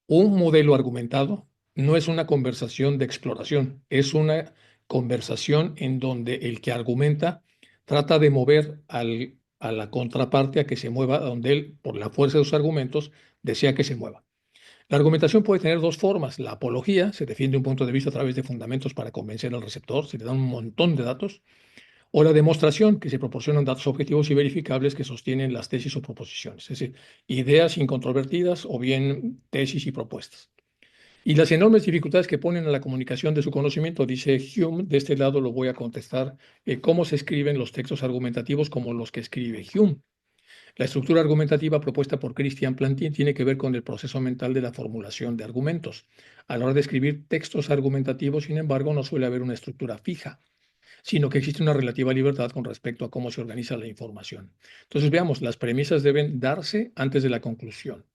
A: un modelo argumentado no es una conversación de exploración, es una conversación en donde el que argumenta trata de mover a la contraparte a que se mueva donde él, por la fuerza de sus argumentos, desea que se mueva. La argumentación puede tener dos formas. La apología, se defiende un punto de vista a través de fundamentos para convencer al receptor, se le dan un montón de datos, o la demostración, que se proporcionan datos objetivos y verificables que sostienen las tesis o proposiciones, es decir, ideas incontrovertidas o bien tesis y propuestas. Y las enormes dificultades que ponen a la comunicación de su conocimiento, dice Hume, de este lado lo voy a contestar, cómo se escriben los textos argumentativos como los que escribe Hume. La estructura argumentativa propuesta por Christian Plantin tiene que ver con el proceso mental de la formulación de argumentos. A la hora de escribir textos argumentativos, sin embargo, no suele haber una estructura fija, sino que existe una relativa libertad con respecto a cómo se organiza la información. Entonces, veamos, las premisas deben darse antes de la conclusión.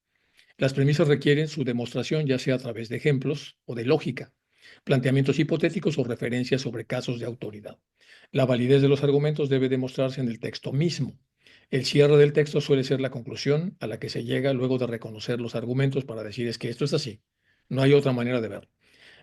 A: Las premisas requieren su demostración ya sea a través de ejemplos o de lógica, planteamientos hipotéticos o referencias sobre casos de autoridad. La validez de los argumentos debe demostrarse en el texto mismo. El cierre del texto suele ser la conclusión a la que se llega luego de reconocer los argumentos para decir es que esto es así. No hay otra manera de verlo.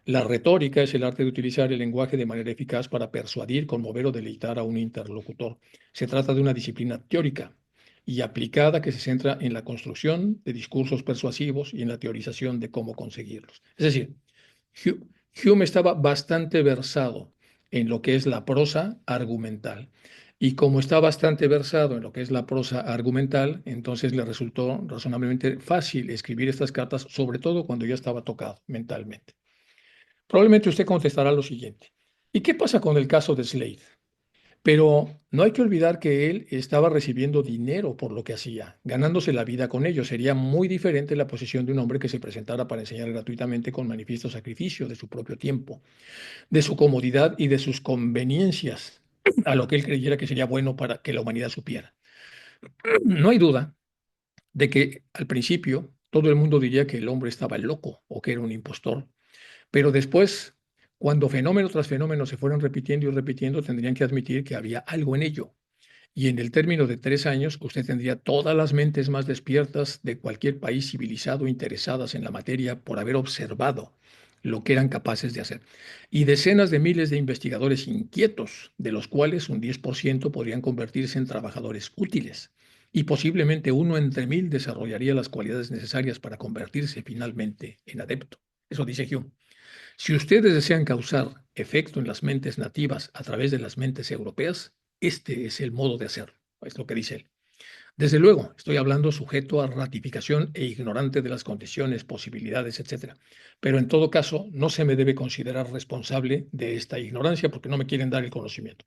A: La retórica es el arte de utilizar el lenguaje de manera eficaz para persuadir, conmover o deleitar a un interlocutor. Se trata de una disciplina teórica y aplicada que se centra en la construcción de discursos persuasivos y en la teorización de cómo conseguirlos. Es decir, Hume estaba bastante versado en lo que es la prosa argumental. Y como está bastante versado en lo que es la prosa argumental, entonces le resultó razonablemente fácil escribir estas cartas, sobre todo cuando ya estaba tocado mentalmente. Probablemente usted contestará lo siguiente. ¿Y qué pasa con el caso de Slade? Pero no hay que olvidar que él estaba recibiendo dinero por lo que hacía, ganándose la vida con ello. Sería muy diferente la posición de un hombre que se presentara para enseñar gratuitamente con manifiesto sacrificio de su propio tiempo, de su comodidad y de sus conveniencias, a lo que él creyera que sería bueno para que la humanidad supiera. No hay duda de que al principio todo el mundo diría que el hombre estaba loco o que era un impostor. Pero después, cuando fenómeno tras fenómeno se fueron repitiendo y repitiendo, tendrían que admitir que había algo en ello. Y en el término de 3 años, usted tendría todas las mentes más despiertas de cualquier país civilizado interesadas en la materia por haber observado lo que eran capaces de hacer. Y decenas de miles de investigadores inquietos, de los cuales un 10% podrían convertirse en trabajadores útiles. Y posiblemente uno entre 1000 desarrollaría las cualidades necesarias para convertirse finalmente en adepto. Eso dice Hume. Si ustedes desean causar efecto en las mentes nativas a través de las mentes europeas, este es el modo de hacerlo. es lo que dice él. Desde luego, estoy hablando sujeto a ratificación e ignorante de las condiciones, posibilidades, etcétera. Pero en todo caso, no se me debe considerar responsable de esta ignorancia porque no me quieren dar el conocimiento.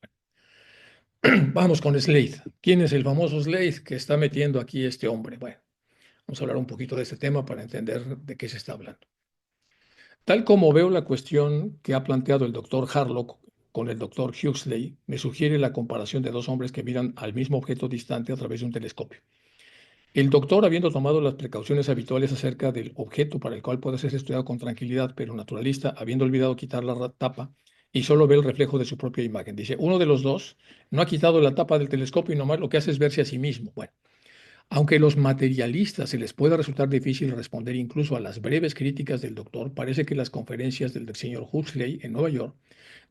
A: Vamos con Slade. ¿Quién es el famoso Slade que está metiendo aquí este hombre? Bueno, vamos a hablar un poquito de este tema para entender de qué se está hablando. Tal como veo la cuestión que ha planteado el doctor Harlock con el doctor Huxley, me sugiere la comparación de dos hombres que miran al mismo objeto distante a través de un telescopio. El doctor, habiendo tomado las precauciones habituales acerca del objeto para el cual puede ser estudiado con tranquilidad, pero naturalista, habiendo olvidado quitar la tapa y solo ve el reflejo de su propia imagen. Dice, uno de los dos no ha quitado la tapa del telescopio y nomás lo que hace es verse a sí mismo. Bueno, aunque a los materialistas se les pueda resultar difícil responder incluso a las breves críticas del doctor, parece que las conferencias del señor Huxley en Nueva York,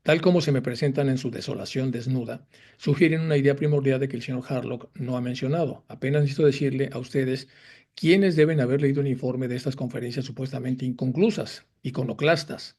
A: tal como se me presentan en su desolación desnuda, sugieren una idea primordial de que el señor Harlock no ha mencionado. Apenas necesito decirle a ustedes quiénes deben haber leído el informe de estas conferencias supuestamente inconclusas, iconoclastas,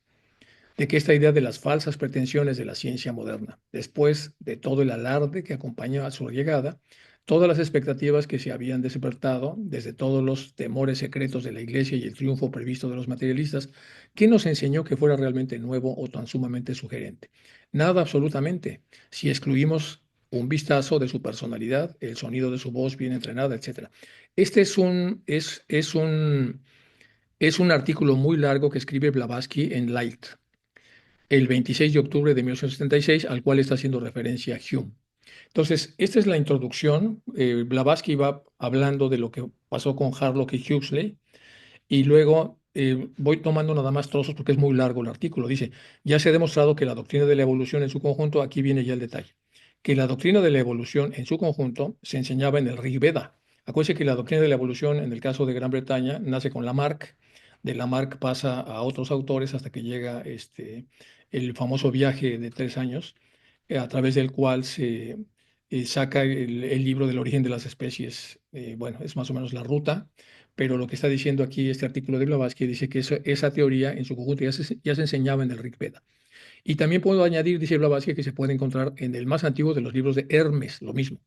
A: de que esta idea de las falsas pretensiones de la ciencia moderna, después de todo el alarde que acompaña a su llegada, todas las expectativas que se habían despertado, desde todos los temores secretos de la Iglesia y el triunfo previsto de los materialistas, ¿qué nos enseñó que fuera realmente nuevo o tan sumamente sugerente? Nada absolutamente, si excluimos un vistazo de su personalidad, el sonido de su voz bien entrenada, etc. Este es un artículo muy largo que escribe Blavatsky en Light el 26 de octubre de 1976, al cual está haciendo referencia Hume. Entonces, esta es la introducción. Blavatsky va hablando de lo que pasó con Harlock y Huxley, y luego voy tomando nada más trozos porque es muy largo el artículo. Dice, ya se ha demostrado que la doctrina de la evolución en su conjunto, aquí viene ya el detalle, que la doctrina de la evolución en su conjunto se enseñaba en el Rig Veda. Acuérdense que la doctrina de la evolución en el caso de Gran Bretaña nace con Lamarck, de Lamarck pasa a otros autores hasta que llega el famoso viaje de 3 años, a través del cual se saca el libro del origen de las especies. Bueno, es más o menos la ruta, pero lo que está diciendo aquí este artículo de Blavatsky dice que esa teoría en su conjunto ya se enseñaba en el Rig Veda. Y también puedo añadir, dice Blavatsky, que se puede encontrar en el más antiguo de los libros de Hermes, lo mismo.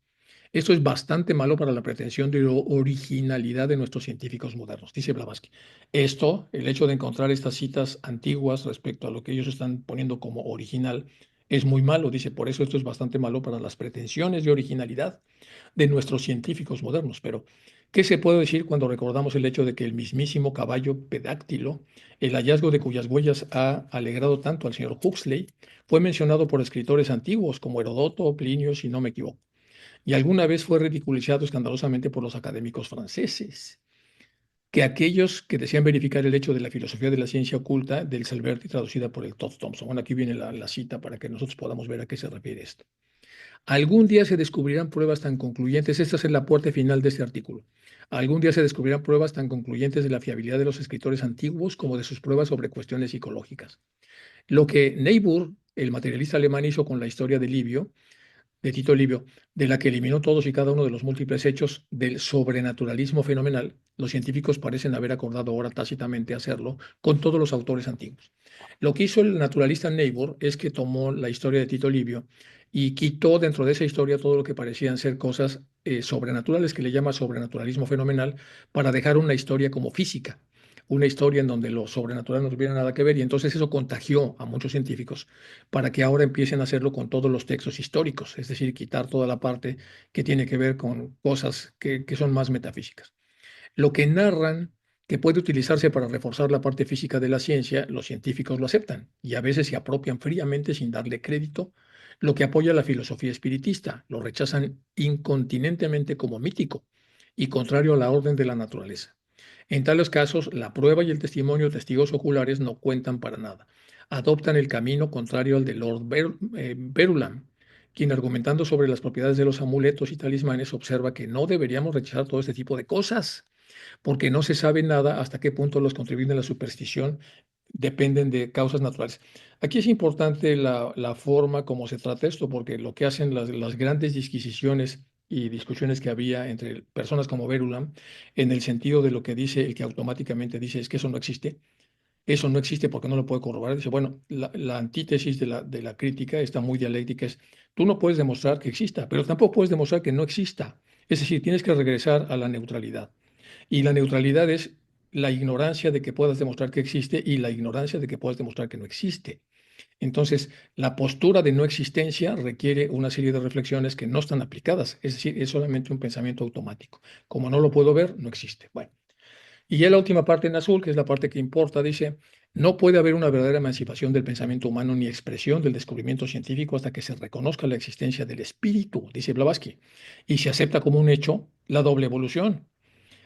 A: Esto es bastante malo para la pretensión de originalidad de nuestros científicos modernos, dice Blavatsky. Esto, el hecho de encontrar estas citas antiguas respecto a lo que ellos están poniendo como original, es muy malo, dice, por eso esto es bastante malo para las pretensiones de originalidad de nuestros científicos modernos. Pero, ¿qué se puede decir cuando recordamos el hecho de que el mismísimo caballo pedáctilo, el hallazgo de cuyas huellas ha alegrado tanto al señor Huxley, fue mencionado por escritores antiguos como Herodoto, Plinio, si no me equivoco, y alguna vez fue ridiculizado escandalosamente por los académicos franceses, que aquellos que desean verificar el hecho de la filosofía de la ciencia oculta del Salberti traducida por el Todd Thompson? Bueno, aquí viene la cita para que nosotros podamos ver a qué se refiere esto. Algún día se descubrirán pruebas tan concluyentes, esta es la parte final de este artículo. Algún día se descubrirán pruebas tan concluyentes de la fiabilidad de los escritores antiguos como de sus pruebas sobre cuestiones psicológicas. Lo que Niebuhr, el materialista alemán, hizo con la historia de Tito Livio, de la que eliminó todos y cada uno de los múltiples hechos del sobrenaturalismo fenomenal, los científicos parecen haber acordado ahora tácitamente hacerlo con todos los autores antiguos. Lo que hizo el naturalista Niebuhr es que tomó la historia de Tito Livio y quitó dentro de esa historia todo lo que parecían ser cosas sobrenaturales, que le llama sobrenaturalismo fenomenal, para dejar una historia como física, una historia en donde lo sobrenatural no tuviera nada que ver, y entonces eso contagió a muchos científicos para que ahora empiecen a hacerlo con todos los textos históricos, es decir, quitar toda la parte que tiene que ver con cosas que son más metafísicas. Lo que narran que puede utilizarse para reforzar la parte física de la ciencia, los científicos lo aceptan y a veces se apropian fríamente sin darle crédito. Lo que apoya la filosofía espiritista lo rechazan incontinentemente como mítico y contrario a la orden de la naturaleza. En tales casos, la prueba y el testimonio de testigos oculares no cuentan para nada. Adoptan el camino contrario al de Lord Verulam, quien argumentando sobre las propiedades de los amuletos y talismanes observa que no deberíamos rechazar todo este tipo de cosas, porque no se sabe nada hasta qué punto los contribuyen a la superstición dependen de causas naturales. Aquí es importante la forma como se trata esto, porque lo que hacen las grandes disquisiciones y discusiones que había entre personas como Verulam, en el sentido de lo que dice el que automáticamente dice es que eso no existe, eso no existe porque no lo puede corroborar. Dice, bueno, la antítesis de la crítica, esta muy dialéctica, es, tú no puedes demostrar que exista, pero tampoco puedes demostrar que no exista. Es decir, tienes que regresar a la neutralidad. Y la neutralidad es la ignorancia de que puedas demostrar que existe y la ignorancia de que puedas demostrar que no existe. Entonces, la postura de no existencia requiere una serie de reflexiones que no están aplicadas, es decir, es solamente un pensamiento automático. Como no lo puedo ver, no existe. Bueno, y ya la última parte en azul, que es la parte que importa, dice, no puede haber una verdadera emancipación del pensamiento humano ni expresión del descubrimiento científico hasta que se reconozca la existencia del espíritu, dice Blavatsky, y se acepta como un hecho la doble evolución.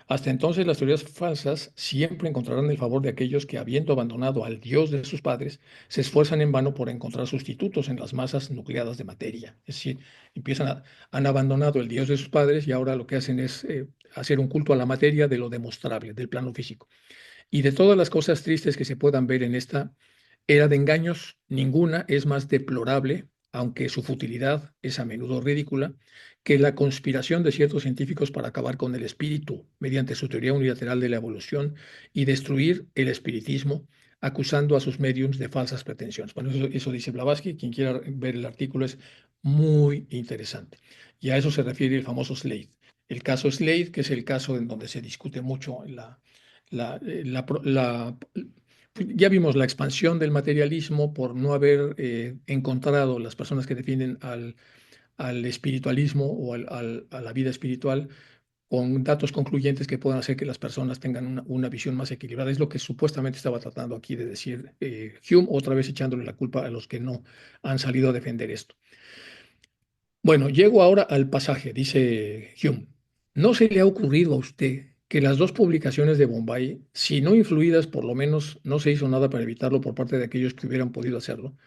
A: Hasta entonces, las teorías falsas siempre encontrarán el favor de aquellos que, habiendo abandonado al Dios de sus padres, se esfuerzan en vano por encontrar sustitutos en las masas nucleadas de materia. Es decir, han abandonado el Dios de sus padres y ahora lo que hacen es hacer un culto a la materia de lo demostrable, del plano físico. Y de todas las cosas tristes que se puedan ver en esta era de engaños, ninguna es más deplorable, aunque su futilidad es a menudo ridícula, que la conspiración de ciertos científicos para acabar con el espíritu mediante su teoría unilateral de la evolución y destruir el espiritismo, acusando a sus médiums de falsas pretensiones. Bueno, eso dice Blavatsky. Quien quiera ver el artículo es muy interesante. Y a eso se refiere el famoso Slade. El caso Slade, que es el caso en donde se discute mucho ya vimos la expansión del materialismo por no haber encontrado las personas que defienden al espiritualismo o a la vida espiritual con datos concluyentes que puedan hacer que las personas tengan una visión más equilibrada. Es lo que supuestamente estaba tratando aquí de decir Hume, otra vez echándole la culpa a los que no han salido a defender esto. Bueno, llego ahora al pasaje, dice Hume. ¿No se le ha ocurrido a usted que las dos publicaciones de Bombay, si no influidas, por lo menos no se hizo nada para evitarlo por parte de aquellos que hubieran podido hacerlo,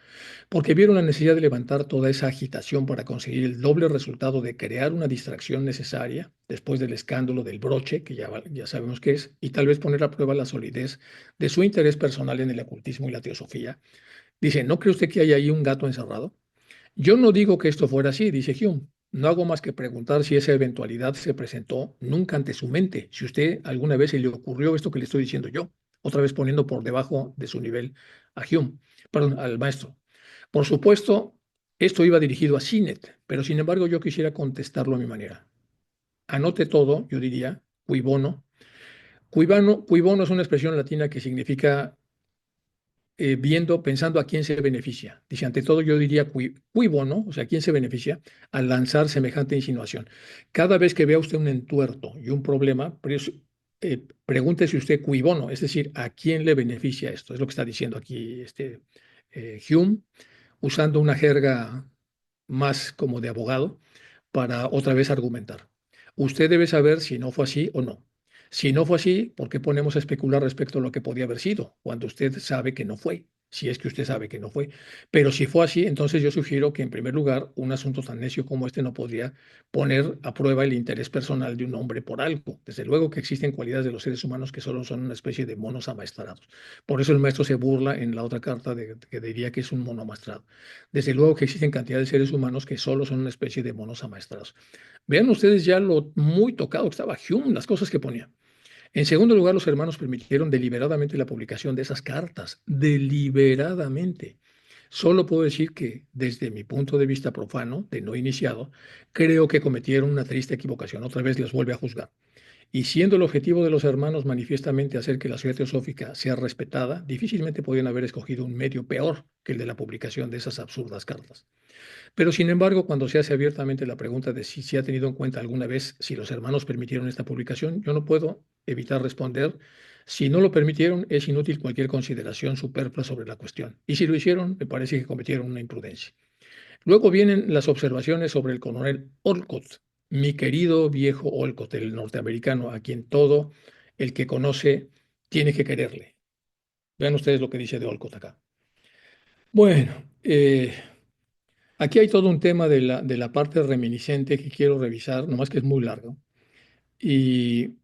A: porque vieron la necesidad de levantar toda esa agitación para conseguir el doble resultado de crear una distracción necesaria después del escándalo del broche, que ya sabemos qué es, y tal vez poner a prueba la solidez de su interés personal en el ocultismo y la teosofía? Dice, ¿no cree usted que hay ahí un gato encerrado? Yo no digo que esto fuera así, dice Hume. No hago más que preguntar si esa eventualidad se presentó nunca ante su mente, si usted alguna vez se le ocurrió esto que le estoy diciendo yo, otra vez poniendo por debajo de su nivel a Hume, perdón, al maestro. Por supuesto, esto iba dirigido a Sinet, pero sin embargo yo quisiera contestarlo a mi manera. Anote todo, yo diría, cui bono. Cui bono es una expresión latina que significa pensando a quién se beneficia. Dice, ante todo yo diría cui bono, o sea, ¿quién se beneficia al lanzar semejante insinuación? Cada vez que vea usted un entuerto y un problema, pregúntese usted cui bono, es decir, ¿a quién le beneficia esto? Es lo que está diciendo aquí Hume, usando una jerga más como de abogado para otra vez argumentar. Usted debe saber si no fue así o no. Si no fue así, ¿por qué ponemos a especular respecto a lo que podía haber sido, cuando usted sabe que no fue? Si es que usted sabe que no fue. Pero si fue así, entonces yo sugiero que, en primer lugar, un asunto tan necio como este no podría poner a prueba el interés personal de un hombre por algo. Desde luego que existen cualidades de los seres humanos que solo son una especie de monos amaestrados. Por eso el maestro se burla en la otra carta de que diría que es un mono amaestrado. Desde luego que existen cantidad de seres humanos que solo son una especie de monos amaestrados. Vean ustedes ya lo muy tocado que estaba Hume, las cosas que ponía. En segundo lugar, los hermanos permitieron deliberadamente la publicación de esas cartas, deliberadamente. Solo puedo decir que, desde mi punto de vista profano, de no iniciado, creo que cometieron una triste equivocación. Otra vez les vuelve a juzgar. Y siendo el objetivo de los hermanos manifiestamente hacer que la sociedad teosófica sea respetada, difícilmente podían haber escogido un medio peor que el de la publicación de esas absurdas cartas. Pero sin embargo, cuando se hace abiertamente la pregunta de si se ha tenido en cuenta alguna vez si los hermanos permitieron esta publicación, yo no puedo evitar responder, si no lo permitieron, es inútil cualquier consideración superflua sobre la cuestión. Y si lo hicieron, me parece que cometieron una imprudencia. Luego vienen las observaciones sobre el coronel Olcott, mi querido viejo Olcott, el norteamericano, a quien todo el que conoce tiene que quererle. Vean ustedes lo que dice de Olcott acá. Bueno, aquí hay todo un tema de la parte reminiscente que quiero revisar, nomás que es muy largo. Y,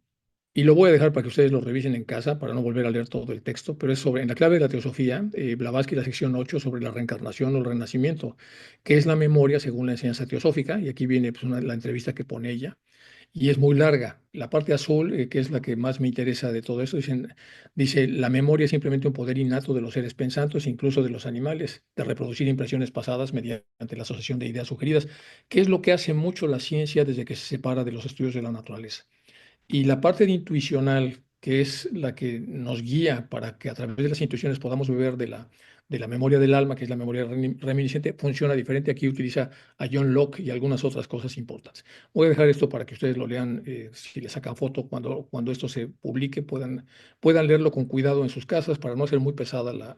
A: y lo voy a dejar para que ustedes lo revisen en casa, para no volver a leer todo el texto, pero es sobre, en la clave de la teosofía, Blavatsky, la sección 8, sobre la reencarnación o el renacimiento, que es la memoria según la enseñanza teosófica, y aquí viene pues, la entrevista que pone ella. y es muy larga. La parte azul, que es la que más me interesa de todo esto, dice, la memoria es simplemente un poder innato de los seres pensantes, incluso de los animales, de reproducir impresiones pasadas mediante la asociación de ideas sugeridas, que es lo que hace mucho la ciencia desde que se separa de los estudios de la naturaleza. Y la parte de intuicional, que es la que nos guía para que a través de las intuiciones podamos beber de la memoria del alma, que es la memoria reminiscente, funciona diferente. Aquí utiliza a John Locke y algunas otras cosas importantes. Voy a dejar esto para que ustedes lo lean, si le sacan foto, cuando esto se publique, puedan leerlo con cuidado en sus casas para no ser muy pesada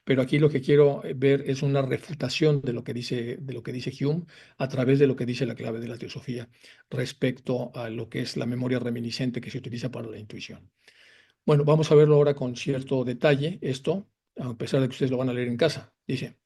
A: Pero aquí lo que quiero ver es una refutación de lo que dice Hume a través de lo que dice la clave de la teosofía respecto a lo que es la memoria reminiscente que se utiliza para la intuición. Bueno, vamos a verlo ahora con cierto detalle, esto, a pesar de que ustedes lo van a leer en casa. Dice,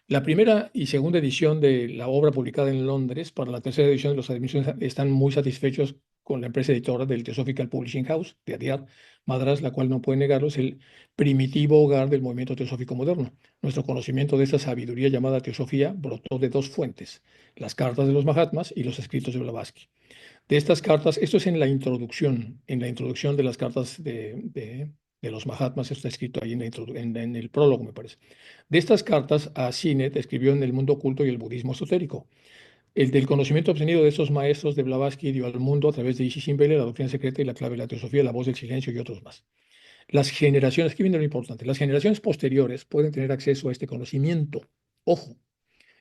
A: la primera y segunda edición de la obra publicada en Londres, para la tercera edición de los admisiones están muy satisfechos con la empresa editora del Theosophical Publishing House, de Adyar Madras, la cual no puede negarlo, es el primitivo hogar del movimiento teosófico moderno. Nuestro conocimiento de esta sabiduría llamada teosofía brotó de dos fuentes, las cartas de los Mahatmas y los escritos de Blavatsky. De estas cartas, esto es en la introducción de las cartas de los Mahatmas, esto está escrito ahí en el prólogo, me parece. De estas cartas, a Sinet escribió en el mundo oculto y el budismo esotérico. El del conocimiento obtenido de estos maestros de Blavatsky dio al mundo a través de Ishi Simbele, la doctrina secreta y la clave de la teosofía, la voz del silencio y otros más. Las generaciones, aquí viene lo importante, las generaciones posteriores pueden tener acceso a este conocimiento. Ojo,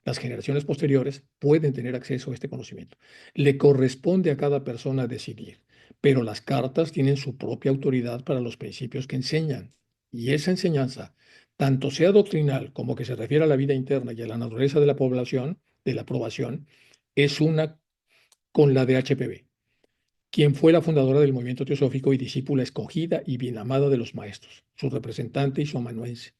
A: las generaciones posteriores pueden tener acceso a este conocimiento. Le corresponde a cada persona decidir, pero las cartas tienen su propia autoridad para los principios que enseñan. Y esa enseñanza, tanto sea doctrinal como que se refiere a la vida interna y a la naturaleza de la población, de la aprobación, es una con la de HPB, quien fue la fundadora del movimiento teosófico y discípula escogida y bien amada de los maestros, su representante y su amanuense.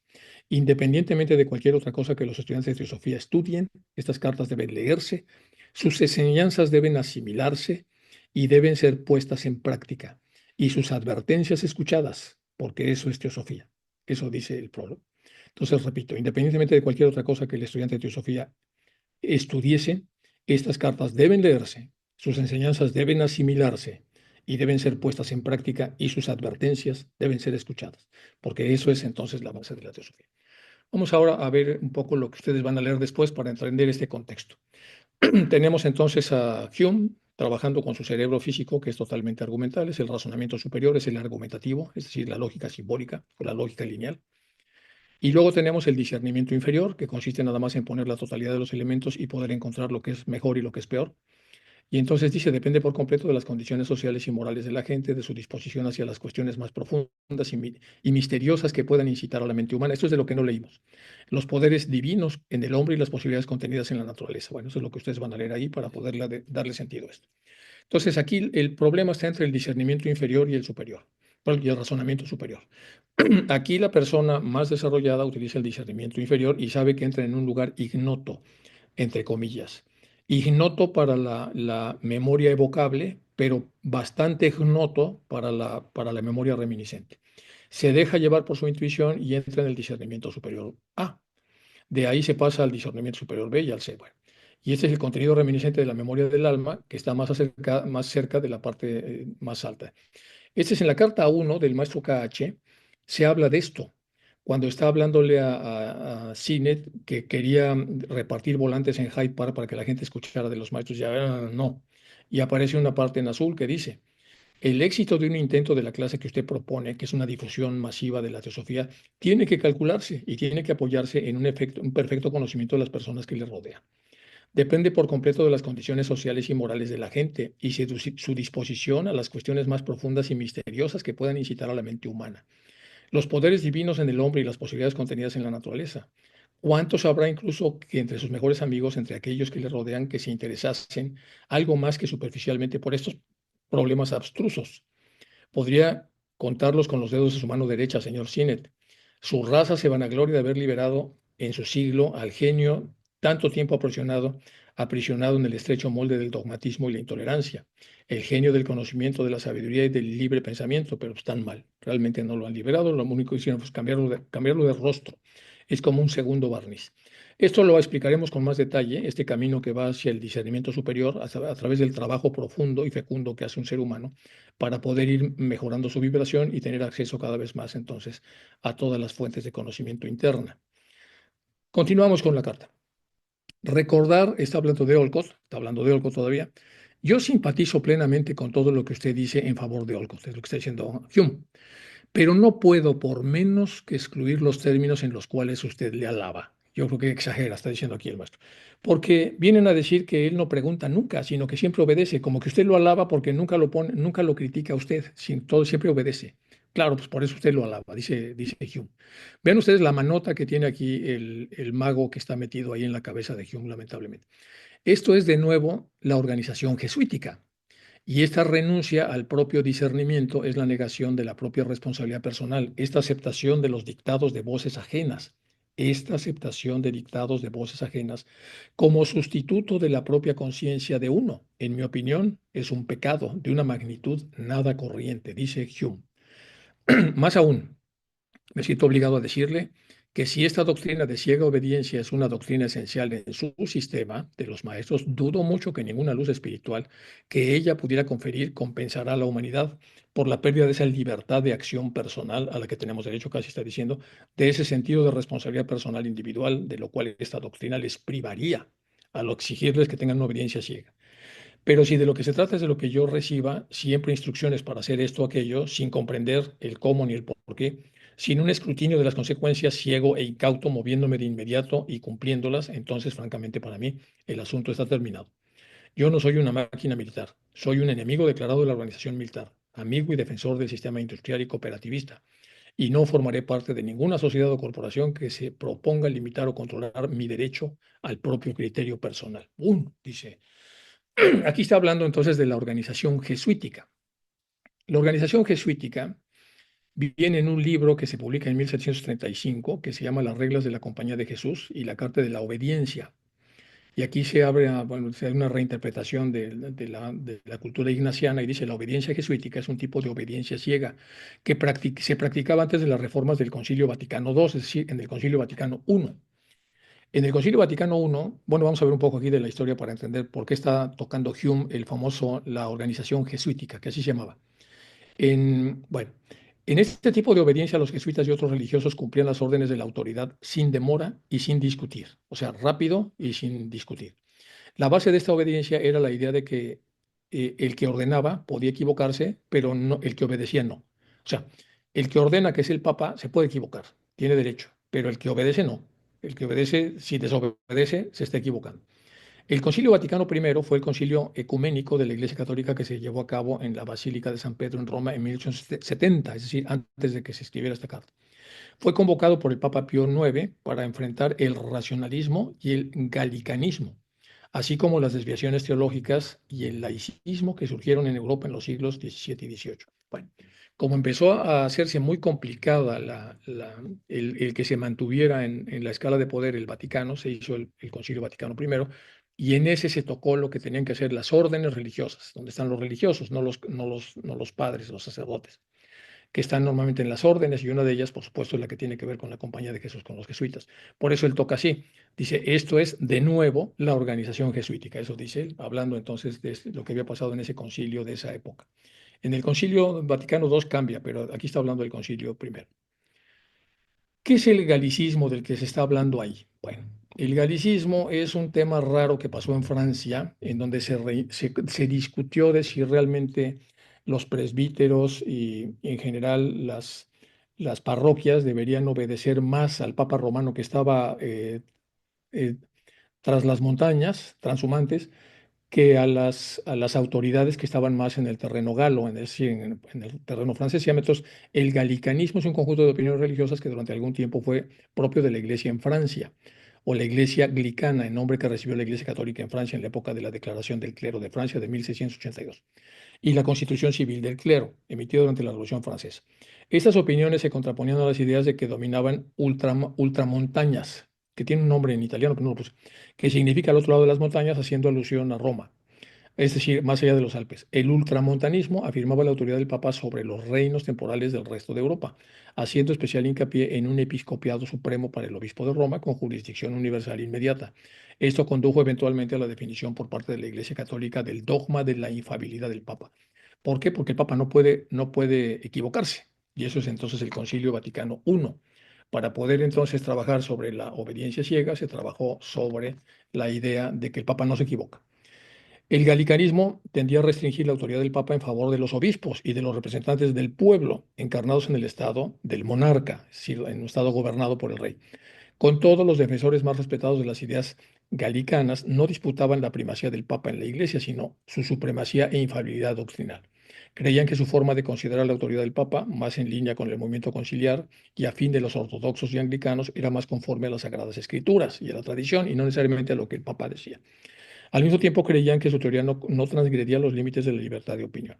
A: Independientemente de cualquier otra cosa que los estudiantes de teosofía estudien, estas cartas deben leerse, sus enseñanzas deben asimilarse y deben ser puestas en práctica, y sus advertencias escuchadas, porque eso es teosofía. Eso dice el prólogo. Entonces, repito, independientemente de cualquier otra cosa que el estudiante de teosofía estudiese, estas cartas deben leerse, sus enseñanzas deben asimilarse y deben ser puestas en práctica y sus advertencias deben ser escuchadas, porque eso es entonces la base de la teosofía. Vamos ahora a ver un poco lo que ustedes van a leer después para entender este contexto. Tenemos entonces a Hume trabajando con su cerebro físico, que es totalmente argumental, es el razonamiento superior, es el argumentativo, es decir, la lógica simbólica o la lógica lineal. Y luego tenemos el discernimiento inferior, que consiste nada más en poner la totalidad de los elementos y poder encontrar lo que es mejor y lo que es peor. Y entonces dice, depende por completo de las condiciones sociales y morales de la gente, de su disposición hacia las cuestiones más profundas y misteriosas que puedan incitar a la mente humana. Esto es de lo que no leímos. Los poderes divinos en el hombre y las posibilidades contenidas en la naturaleza. Bueno, eso es lo que ustedes van a leer ahí para poder darle sentido a esto. Entonces aquí el problema está entre el discernimiento inferior y el superior, y el razonamiento superior. Aquí la persona más desarrollada utiliza el discernimiento inferior y sabe que entra en un lugar ignoto, entre comillas. Ignoto para la memoria evocable, pero bastante ignoto para la memoria reminiscente. Se deja llevar por su intuición y entra en el discernimiento superior A. De ahí se pasa al discernimiento superior B y al C. Bueno, y este es el contenido reminiscente de la memoria del alma, que está más cerca de la parte más alta. Este es en la carta 1 del maestro KH, se habla de esto. Cuando está hablándole a Sinet que quería repartir volantes en Hyde Park para que la gente escuchara de los maestros, ya no. Y aparece una parte en azul que dice, el éxito de un intento de la clase que usted propone, que es una difusión masiva de la teosofía, tiene que calcularse y tiene que apoyarse en un perfecto conocimiento de las personas que le rodean. Depende por completo de las condiciones sociales y morales de la gente y su disposición a las cuestiones más profundas y misteriosas que puedan incitar a la mente humana. Los poderes divinos en el hombre y las posibilidades contenidas en la naturaleza. ¿Cuántos habrá incluso que entre sus mejores amigos, entre aquellos que le rodean, que se interesasen algo más que superficialmente por estos problemas abstrusos? Podría contarlos con los dedos de su mano derecha, señor Sinet. Su raza se vanagloria de haber liberado en su siglo al genio tanto tiempo aprisionado en el estrecho molde del dogmatismo y la intolerancia. El genio del conocimiento, de la sabiduría y del libre pensamiento, pero están mal. Realmente no lo han liberado, lo único que hicieron fue cambiarlo de rostro. Es como un segundo barniz. Esto lo explicaremos con más detalle, este camino que va hacia el discernimiento superior a través del trabajo profundo y fecundo que hace un ser humano para poder ir mejorando su vibración y tener acceso cada vez más entonces a todas las fuentes de conocimiento interna. Continuamos con la carta. Recordar, está hablando de Olcott todavía. Yo simpatizo plenamente con todo lo que usted dice en favor de Olcott, es lo que está diciendo Hume, pero no puedo por menos que excluir los términos en los cuales usted le alaba. Yo creo que exagera, está diciendo aquí el maestro. Porque vienen a decir que él no pregunta nunca, sino que siempre obedece, como que usted lo alaba porque nunca lo pone, nunca lo critica a usted, todo siempre obedece. Claro, pues por eso usted lo alaba, dice Hume. Vean ustedes la manota que tiene aquí el mago que está metido ahí en la cabeza de Hume, lamentablemente. Esto es de nuevo la organización jesuítica. Y esta renuncia al propio discernimiento es la negación de la propia responsabilidad personal, esta aceptación de los dictados de voces ajenas, esta aceptación de dictados de voces ajenas como sustituto de la propia conciencia de uno, en mi opinión, es un pecado de una magnitud nada corriente, dice Hume. Más aún, me siento obligado a decirle que si esta doctrina de ciega obediencia es una doctrina esencial en su sistema de los maestros, dudo mucho que ninguna luz espiritual que ella pudiera conferir compensará a la humanidad por la pérdida de esa libertad de acción personal a la que tenemos derecho, casi está diciendo, de ese sentido de responsabilidad personal individual, de lo cual esta doctrina les privaría al exigirles que tengan una obediencia ciega. Pero si de lo que se trata es de lo que yo reciba, siempre instrucciones para hacer esto o aquello, sin comprender el cómo ni el por qué, sin un escrutinio de las consecuencias ciego e incauto, moviéndome de inmediato y cumpliéndolas, entonces, francamente, para mí, el asunto está terminado. Yo no soy una máquina militar, soy un enemigo declarado de la organización militar, amigo y defensor del sistema industrial y cooperativista, y no formaré parte de ninguna sociedad o corporación que se proponga limitar o controlar mi derecho al propio criterio personal. Dice. Aquí está hablando entonces de la organización jesuítica. La organización jesuítica viene en un libro que se publica en 1735 que se llama Las reglas de la Compañía de Jesús y la Carta de la Obediencia. Y aquí se abre bueno, se hace una reinterpretación de la cultura ignaciana y dice la obediencia jesuítica es un tipo de obediencia ciega que se practicaba antes de las reformas del Concilio Vaticano II, es decir, en el Concilio Vaticano I. En el Concilio Vaticano I, bueno, vamos a ver un poco aquí de la historia para entender por qué está tocando Hume la organización jesuítica, que así se llamaba. Bueno, en este tipo de obediencia, los jesuitas y otros religiosos cumplían las órdenes de la autoridad sin demora y sin discutir, o sea, rápido y sin discutir. La base de esta obediencia era la idea de que el que ordenaba podía equivocarse, pero no, el que obedecía no. O sea, el que ordena, que es el Papa, se puede equivocar, tiene derecho, pero el que obedece no. El que obedece, si desobedece, se está equivocando. El Concilio Vaticano I fue el concilio ecuménico de la Iglesia Católica que se llevó a cabo en la Basílica de San Pedro en Roma en 1870, es decir, antes de que se escribiera esta carta. Fue convocado por el Papa Pío IX para enfrentar el racionalismo y el galicanismo, así como las desviaciones teológicas y el laicismo que surgieron en Europa en los siglos XVII y XVIII. Bueno, como empezó a hacerse muy complicada el que se mantuviera en la escala de poder el Vaticano, se hizo el Concilio Vaticano I, y en ese se tocó lo que tenían que hacer las órdenes religiosas, donde están los religiosos, no los padres, los sacerdotes, que están normalmente en las órdenes, y una de ellas, por supuesto, es la que tiene que ver con la Compañía de Jesús, con los jesuitas. Por eso él toca así. Dice, esto es de nuevo la organización jesuítica. Eso dice él, hablando entonces de lo que había pasado en ese concilio de esa época. En el Concilio Vaticano II cambia, pero aquí está hablando del Concilio primero. ¿Qué es el galicismo del que se está hablando ahí? Bueno, el galicismo es un tema raro que pasó en Francia, en donde se discutió de si realmente los presbíteros y en general las parroquias deberían obedecer más al Papa Romano que estaba eh, tras las montañas transhumantes que a las autoridades que estaban más en el terreno galo, en el terreno francés. Entonces, el galicanismo es un conjunto de opiniones religiosas que durante algún tiempo fue propio de la Iglesia en Francia, o la Iglesia glicana, el nombre que recibió la Iglesia Católica en Francia en la época de la Declaración del Clero de Francia de 1682, y la Constitución Civil del Clero, emitida durante la Revolución Francesa. Estas opiniones se contraponían a las ideas de que dominaban ultramontañas, que tiene un nombre en italiano, pero no lo puse, que significa al otro lado de las montañas, haciendo alusión a Roma. es decir, más allá de los Alpes. El ultramontanismo afirmaba la autoridad del Papa sobre los reinos temporales del resto de Europa, haciendo especial hincapié en un episcopiado supremo para el obispo de Roma con jurisdicción universal inmediata. Esto condujo eventualmente a la definición por parte de la Iglesia Católica del dogma de la infalibilidad del Papa. ¿Por qué? Porque el Papa no puede equivocarse. Y eso es entonces el Concilio Vaticano I. Para poder entonces trabajar sobre la obediencia ciega, se trabajó sobre la idea de que el Papa no se equivoca. El galicanismo tendía a restringir la autoridad del Papa en favor de los obispos y de los representantes del pueblo, encarnados en el estado del monarca, es decir, en un estado gobernado por el rey. Con todos los defensores más respetados de las ideas galicanas no disputaban la primacía del Papa en la Iglesia, sino su supremacía e infalibilidad doctrinal. Creían que su forma de considerar la autoridad del Papa, más en línea con el movimiento conciliar y a fin de los ortodoxos y anglicanos, era más conforme a las Sagradas Escrituras y a la tradición y no necesariamente a lo que el Papa decía. Al mismo tiempo creían que su teoría no transgredía los límites de la libertad de opinión.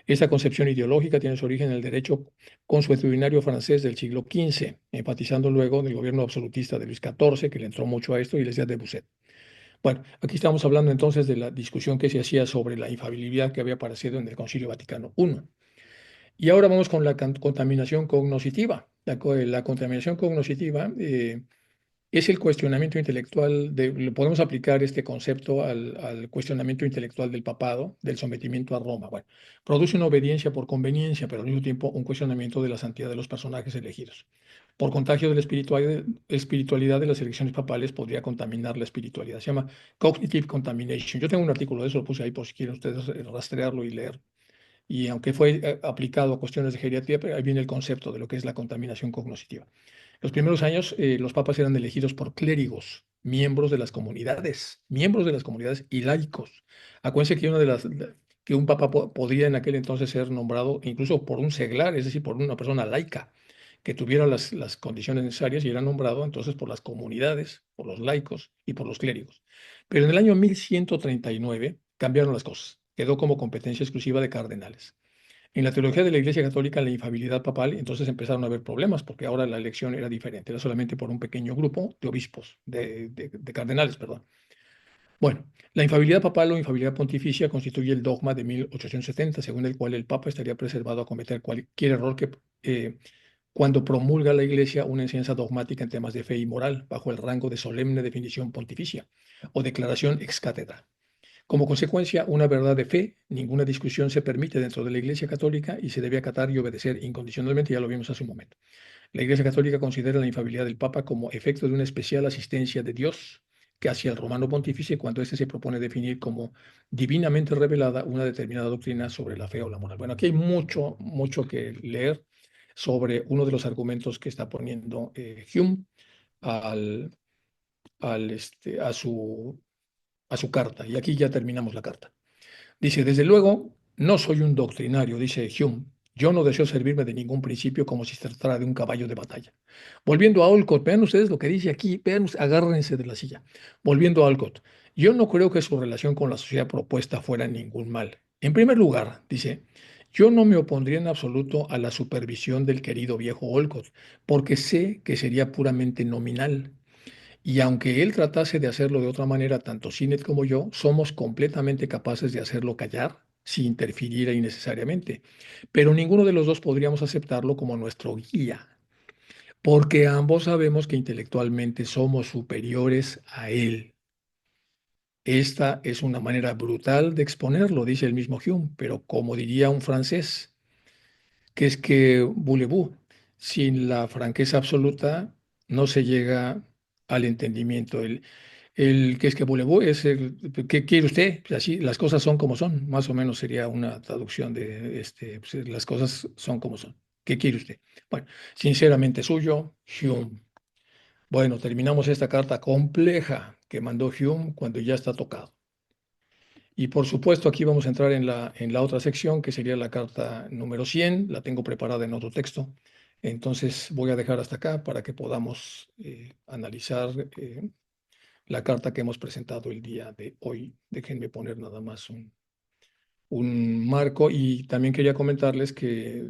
A: Esta concepción ideológica tiene su origen en el derecho consuetudinario francés del siglo XV, enfatizando luego en el gobierno absolutista de Luis XIV, que le entró mucho a esto, y les de Busset. Bueno, aquí estamos hablando entonces de la discusión que se hacía sobre la infalibilidad que había aparecido en el Concilio Vaticano I. Y ahora vamos con la contaminación cognoscitiva. La contaminación cognoscitiva es el cuestionamiento intelectual, podemos aplicar este concepto al cuestionamiento intelectual del papado, del sometimiento a Roma. Bueno, produce una obediencia por conveniencia, pero al mismo tiempo un cuestionamiento de la santidad de los personajes elegidos. Por contagio de la espiritualidad de las elecciones papales podría contaminar la espiritualidad. Se llama cognitive contamination. Yo tengo un artículo de eso, lo puse ahí por si quieren ustedes rastrearlo y leer. Y aunque fue aplicado a cuestiones de geriatría, pero ahí viene el concepto de lo que es la contaminación cognoscitiva. Los primeros años, los papas eran elegidos por clérigos, miembros de las comunidades y laicos. Acuérdense que que un papa podría en aquel entonces ser nombrado incluso por un seglar, es decir, por una persona laica que tuviera las condiciones necesarias y era nombrado entonces por las comunidades, por los laicos y por los clérigos. Pero en el año 1139 cambiaron las cosas. Quedó como competencia exclusiva de cardenales. En la teología de la Iglesia Católica, la infalibilidad papal, entonces empezaron a haber problemas, porque ahora la elección era diferente, era solamente por un pequeño grupo de obispos, de cardenales, perdón. Bueno, la infalibilidad papal o infalibilidad pontificia constituye el dogma de 1870, según el cual el Papa estaría preservado a cometer cualquier error cuando promulga la Iglesia una enseñanza dogmática en temas de fe y moral, bajo el rango de solemne definición pontificia o declaración ex cátedra. Como consecuencia, una verdad de fe, ninguna discusión se permite dentro de la Iglesia Católica y se debe acatar y obedecer incondicionalmente, ya lo vimos hace un momento. La Iglesia Católica considera la infalibilidad del Papa como efecto de una especial asistencia de Dios que hacia el romano pontífice cuando éste se propone definir como divinamente revelada una determinada doctrina sobre la fe o la moral. Bueno, aquí hay mucho, mucho que leer sobre uno de los argumentos que está poniendo Hume al, a su carta. Y aquí ya terminamos la carta. Dice, desde luego, no soy un doctrinario, dice Hume. Yo no deseo servirme de ningún principio como si se tratara de un caballo de batalla. Volviendo a Olcott, vean ustedes lo que dice aquí, vean, agárrense de la silla. Volviendo a Olcott, yo no creo que su relación con la sociedad propuesta fuera ningún mal. En primer lugar, dice, yo no me opondría en absoluto a la supervisión del querido viejo Olcott, porque sé que sería puramente nominal. Y aunque él tratase de hacerlo de otra manera, tanto Sinet como yo somos completamente capaces de hacerlo callar si interfiriera innecesariamente. Pero ninguno de los dos podríamos aceptarlo como nuestro guía, porque ambos sabemos que intelectualmente somos superiores a él. Esta es una manera brutal de exponerlo, dice el mismo Hume, pero como diría un francés, que es que voulez-vous, sin la franqueza absoluta no se llega al entendimiento. El que es que voulez-vous es el ¿qué quiere usted? Pues así, las cosas son como son, más o menos sería una traducción de pues, las cosas son como son. ¿Qué quiere usted? Bueno, sinceramente suyo, Hume. Bueno, terminamos esta carta compleja que mandó Hume cuando ya está tocado. Y por supuesto, aquí vamos a entrar en la otra sección, que sería la carta número 100. La tengo preparada en otro texto. Entonces voy a dejar hasta acá para que podamos analizar la carta que hemos presentado el día de hoy. Déjenme poner nada más un marco. Y también quería comentarles que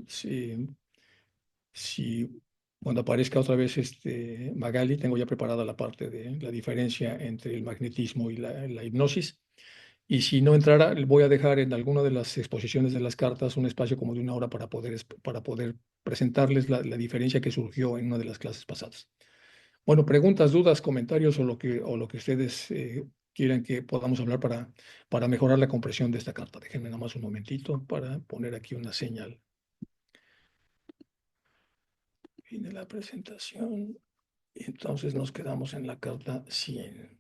A: si cuando aparezca otra vez Magali, tengo ya preparada la parte de la diferencia entre el magnetismo y la hipnosis. Y si no entrara, voy a dejar en alguna de las exposiciones de las cartas un espacio como de 1 hora para poder presentarles la diferencia que surgió en una de las clases pasadas. Bueno, preguntas, dudas, comentarios o lo que ustedes quieran que podamos hablar para mejorar la comprensión de esta carta. Déjenme nada más un momentito para poner aquí una señal. Fin de la presentación. Y entonces nos quedamos en la carta 100.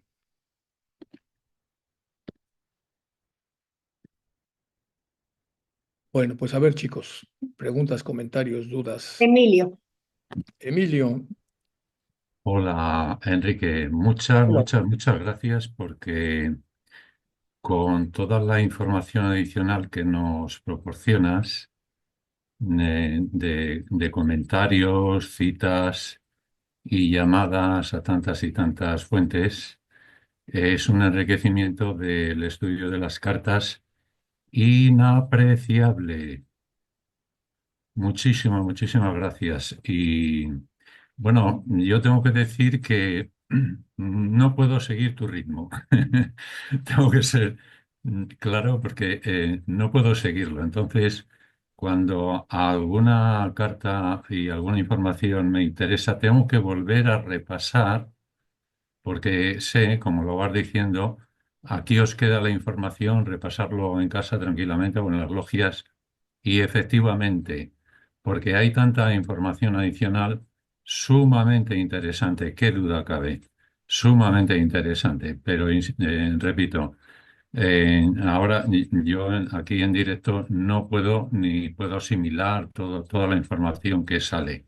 A: Bueno, pues a ver, chicos, preguntas, comentarios, dudas.
B: Emilio.
A: Emilio.
D: Hola, Enrique. Muchas,
A: Hola.
D: muchas, muchas gracias porque con toda la información adicional que nos proporcionas, de comentarios, citas y llamadas a tantas y tantas fuentes, es un enriquecimiento del estudio de las cartas inapreciable. Muchísimas gracias. Y bueno, yo tengo que decir que no puedo seguir tu ritmo. Tengo que ser claro porque no puedo seguirlo. Entonces, cuando alguna carta y alguna información me interesa, tengo que volver a repasar porque sé, como lo vas diciendo, aquí os queda la información, repasarlo en casa tranquilamente o en las logias. Y efectivamente, porque hay tanta información adicional sumamente interesante, qué duda cabe, sumamente interesante. Pero repito, ahora yo aquí en directo no puedo ni puedo asimilar toda la información que sale.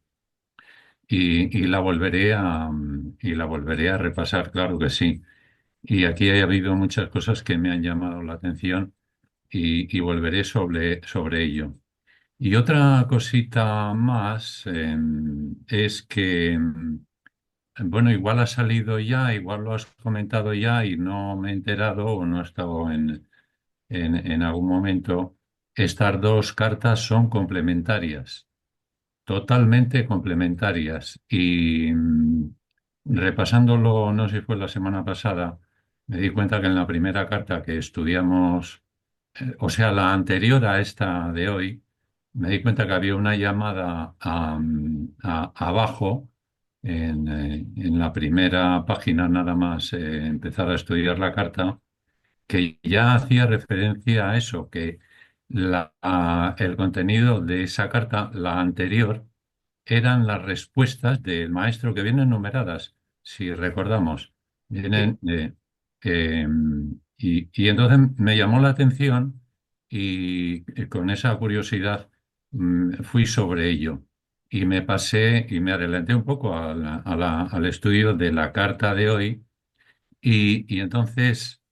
D: Y la volveré a repasar, claro que sí. Y aquí ha habido muchas cosas que me han llamado la atención y volveré sobre ello. Y otra cosita más es que, bueno, igual ha salido ya, igual lo has comentado ya y no me he enterado o no he estado en algún momento. Estas dos cartas son complementarias. Totalmente complementarias. Y repasándolo, no sé si fue la semana pasada, me di cuenta que en la primera carta que estudiamos, o sea, la anterior a esta de hoy, me di cuenta que había una llamada abajo, en la primera página, nada más empezar a estudiar la carta, que ya hacía referencia a eso, que el contenido de esa carta, la anterior, eran las respuestas del maestro que vienen numeradas, si recordamos.
A: Sí.
D: Vienen, eh, y entonces me llamó la atención y con esa curiosidad fui sobre ello. Y me pasé y me adelanté un poco al estudio de la carta de hoy y entonces,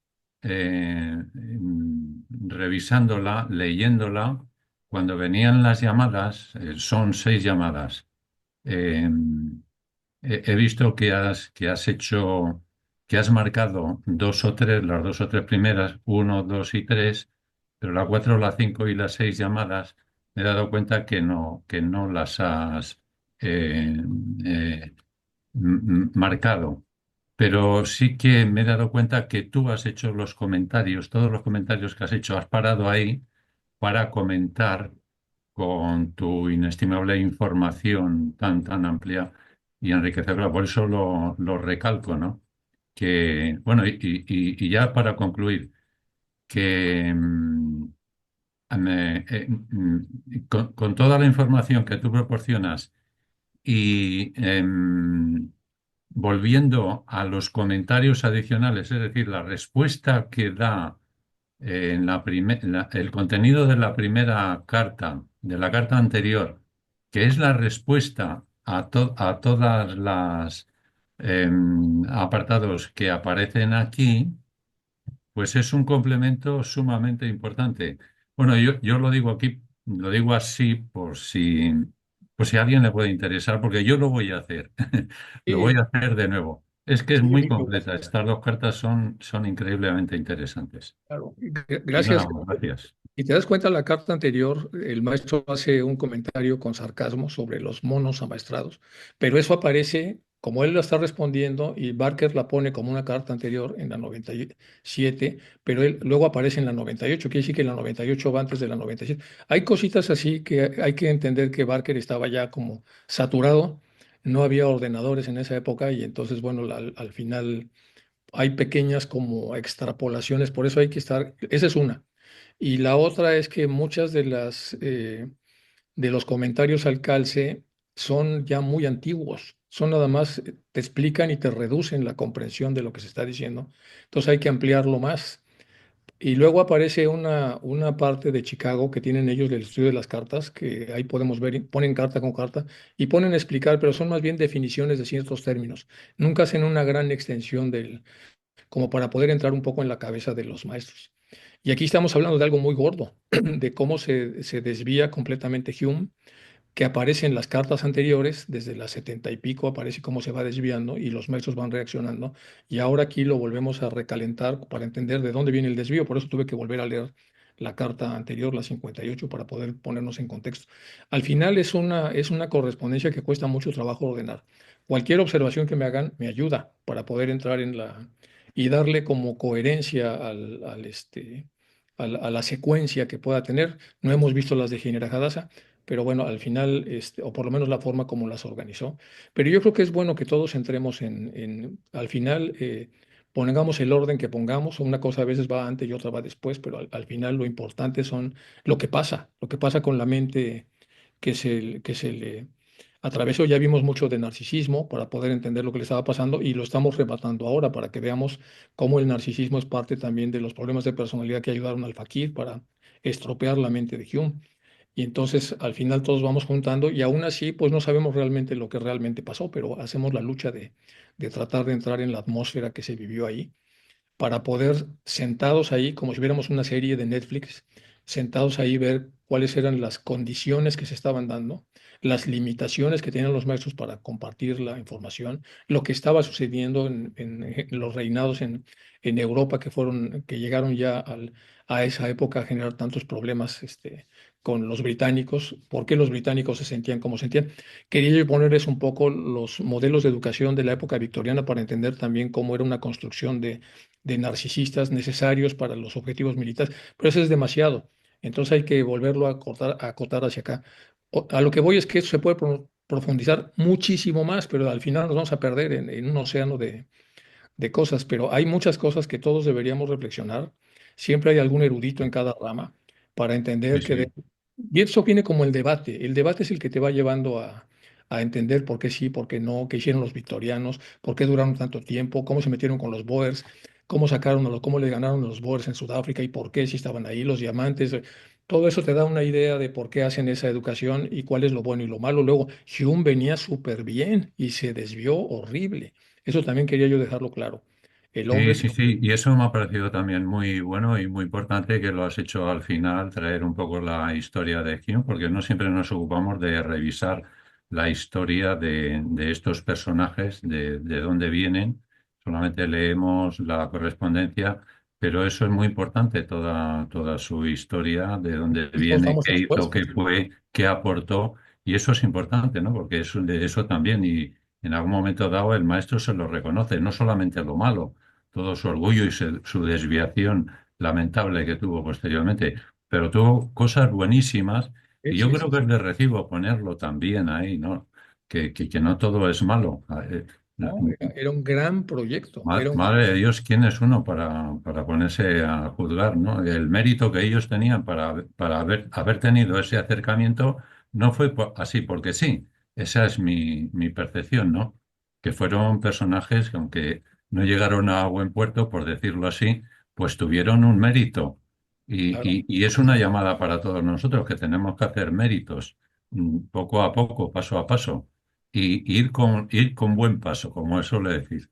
D: revisándola, leyéndola, cuando venían las llamadas, son 6 llamadas. eh, he visto que has marcado dos o tres, las dos o tres primeras, uno, dos y tres, pero la cuatro, la cinco y las 6 llamadas, me he dado cuenta que no las has eh, eh, marcado. Pero sí que me he dado cuenta que tú has hecho los comentarios, todos los comentarios que has hecho, has parado ahí para comentar con tu inestimable información tan amplia y enriquecedora. Por eso lo recalco, ¿no? Que, bueno, y ya para concluir, que con toda la información que tú proporcionas y volviendo a los comentarios adicionales, es decir, la respuesta que da en el contenido de la primera carta, de la carta anterior, que es la respuesta a todas las apartados que aparecen aquí, pues es un complemento sumamente importante. Bueno, yo lo digo aquí, lo digo así por si a alguien le puede interesar, porque yo lo voy a hacer. Lo
A: Sí,
D: voy a hacer de nuevo. Es que es
A: sí,
D: muy
A: Emilio,
D: completa. Estas dos cartas son increíblemente interesantes.
A: claro.
D: Y
A: Gracias.
D: nada más, gracias.
A: Y te das cuenta, la carta anterior, el maestro hace un comentario con sarcasmo sobre los monos amaestrados, pero eso aparece como él la está respondiendo y Barker la pone como una carta anterior en la 97, pero él luego aparece en la 98, quiere decir que la 98 va antes de la 97. Hay cositas así que hay que entender que Barker estaba ya como saturado, no había ordenadores en esa época y entonces, bueno, al final hay pequeñas como extrapolaciones, por eso hay que estar, esa es una. Y la otra es que muchas de los comentarios al calce son ya muy antiguos, son nada más, te explican y te reducen la comprensión de lo que se está diciendo. Entonces hay que ampliarlo más. Y luego aparece una parte de Chicago que tienen ellos del estudio de las cartas, que ahí podemos ver, ponen carta con carta y ponen a explicar, pero son más bien definiciones de ciertos términos. Nunca hacen una gran extensión como para poder entrar un poco en la cabeza de los maestros. Y aquí estamos hablando de algo muy gordo, de cómo se desvía completamente Hume, que aparece en las cartas anteriores, desde las 70 y pico, aparece cómo se va desviando y los maestros van reaccionando. Y ahora aquí lo volvemos a recalentar para entender de dónde viene el desvío. Por eso tuve que volver a leer la carta anterior, la 58, para poder ponernos en contexto. Al final es una correspondencia que cuesta mucho trabajo ordenar. Cualquier observación que me hagan me ayuda para poder entrar y darle como coherencia a la secuencia que pueda tener. No hemos visto las de Ginebra Hadassah, pero bueno, al final, o por lo menos la forma como las organizó. Pero yo creo que es bueno que todos entremos al final, pongamos el orden que pongamos, una cosa a veces va antes y otra va después, pero al final lo importante son lo que pasa con la mente que se le atravesó. Ya vimos mucho de narcisismo para poder entender lo que le estaba pasando y lo estamos rematando ahora para que veamos cómo el narcisismo es parte también de los problemas de personalidad que ayudaron al fakir para estropear la mente de Hume. Y entonces al final todos vamos juntando y aún así pues no sabemos realmente lo que realmente pasó, pero hacemos la lucha de tratar de entrar en la atmósfera que se vivió ahí para poder sentados ahí, como si viéramos una serie de Netflix, sentados ahí ver cuáles eran las condiciones que se estaban dando, las limitaciones que tenían los maestros para compartir la información, lo que estaba sucediendo en los reinados en Europa que llegaron ya a esa época a generar tantos problemas con los británicos, por qué los británicos se sentían como sentían. Quería yo ponerles un poco los modelos de educación de la época victoriana para entender también cómo era una construcción de narcisistas necesarios para los objetivos militares, pero eso es demasiado. Entonces hay que volverlo a acotar hacia acá. A lo que voy es que eso se puede profundizar muchísimo más, pero al final nos vamos a perder en un océano de cosas, pero hay muchas cosas que todos deberíamos reflexionar. Siempre hay algún erudito en cada rama para
D: Sí,
A: entender
D: sí.
A: y eso viene como el debate. El debate es el que te va llevando a entender por qué sí, por qué no, qué hicieron los victorianos, por qué duraron tanto tiempo, cómo se metieron con los Boers, cómo le ganaron a los Boers en Sudáfrica y por qué si estaban ahí los diamantes. Todo eso te da una idea de por qué hacen esa educación y cuál es lo bueno y lo malo. Luego, Hume venía súper bien y se desvió horrible. Eso también quería yo dejarlo claro. El
D: Sí,
A: hombre,
D: sí, sí, y eso me ha parecido también muy bueno y muy importante que lo has hecho al final, traer un poco la historia de Hume, porque no siempre nos ocupamos de revisar la historia de estos personajes, de dónde vienen, solamente leemos la correspondencia, pero eso es muy importante, toda su historia, de dónde
A: todos
D: viene,
A: estamos
D: qué hizo,
A: expuestos.
D: qué fue, qué aportó, y eso es importante, ¿no? Porque de eso también, y en algún momento dado el maestro se lo reconoce, no solamente lo malo todo su orgullo y su desviación lamentable que tuvo posteriormente, pero tuvo cosas buenísimas
A: Sí,
D: y yo
A: sí,
D: creo
A: sí,
D: que
A: sí.
D: es de recibo ponerlo también ahí, ¿no? Que no todo es malo.
A: No, era un gran proyecto.
D: Madre de Dios, ¿quién es uno para ponerse a juzgar, ¿no? El mérito que ellos tenían para haber tenido ese acercamiento no fue así porque sí. Esa es mi percepción, ¿no? Que fueron personajes que, aunque no llegaron a buen puerto, por decirlo así, pues tuvieron un mérito.
A: Claro.
D: Y es una llamada para todos nosotros que tenemos que hacer méritos, poco a poco, paso a paso, y ir con buen paso, como eso le decís.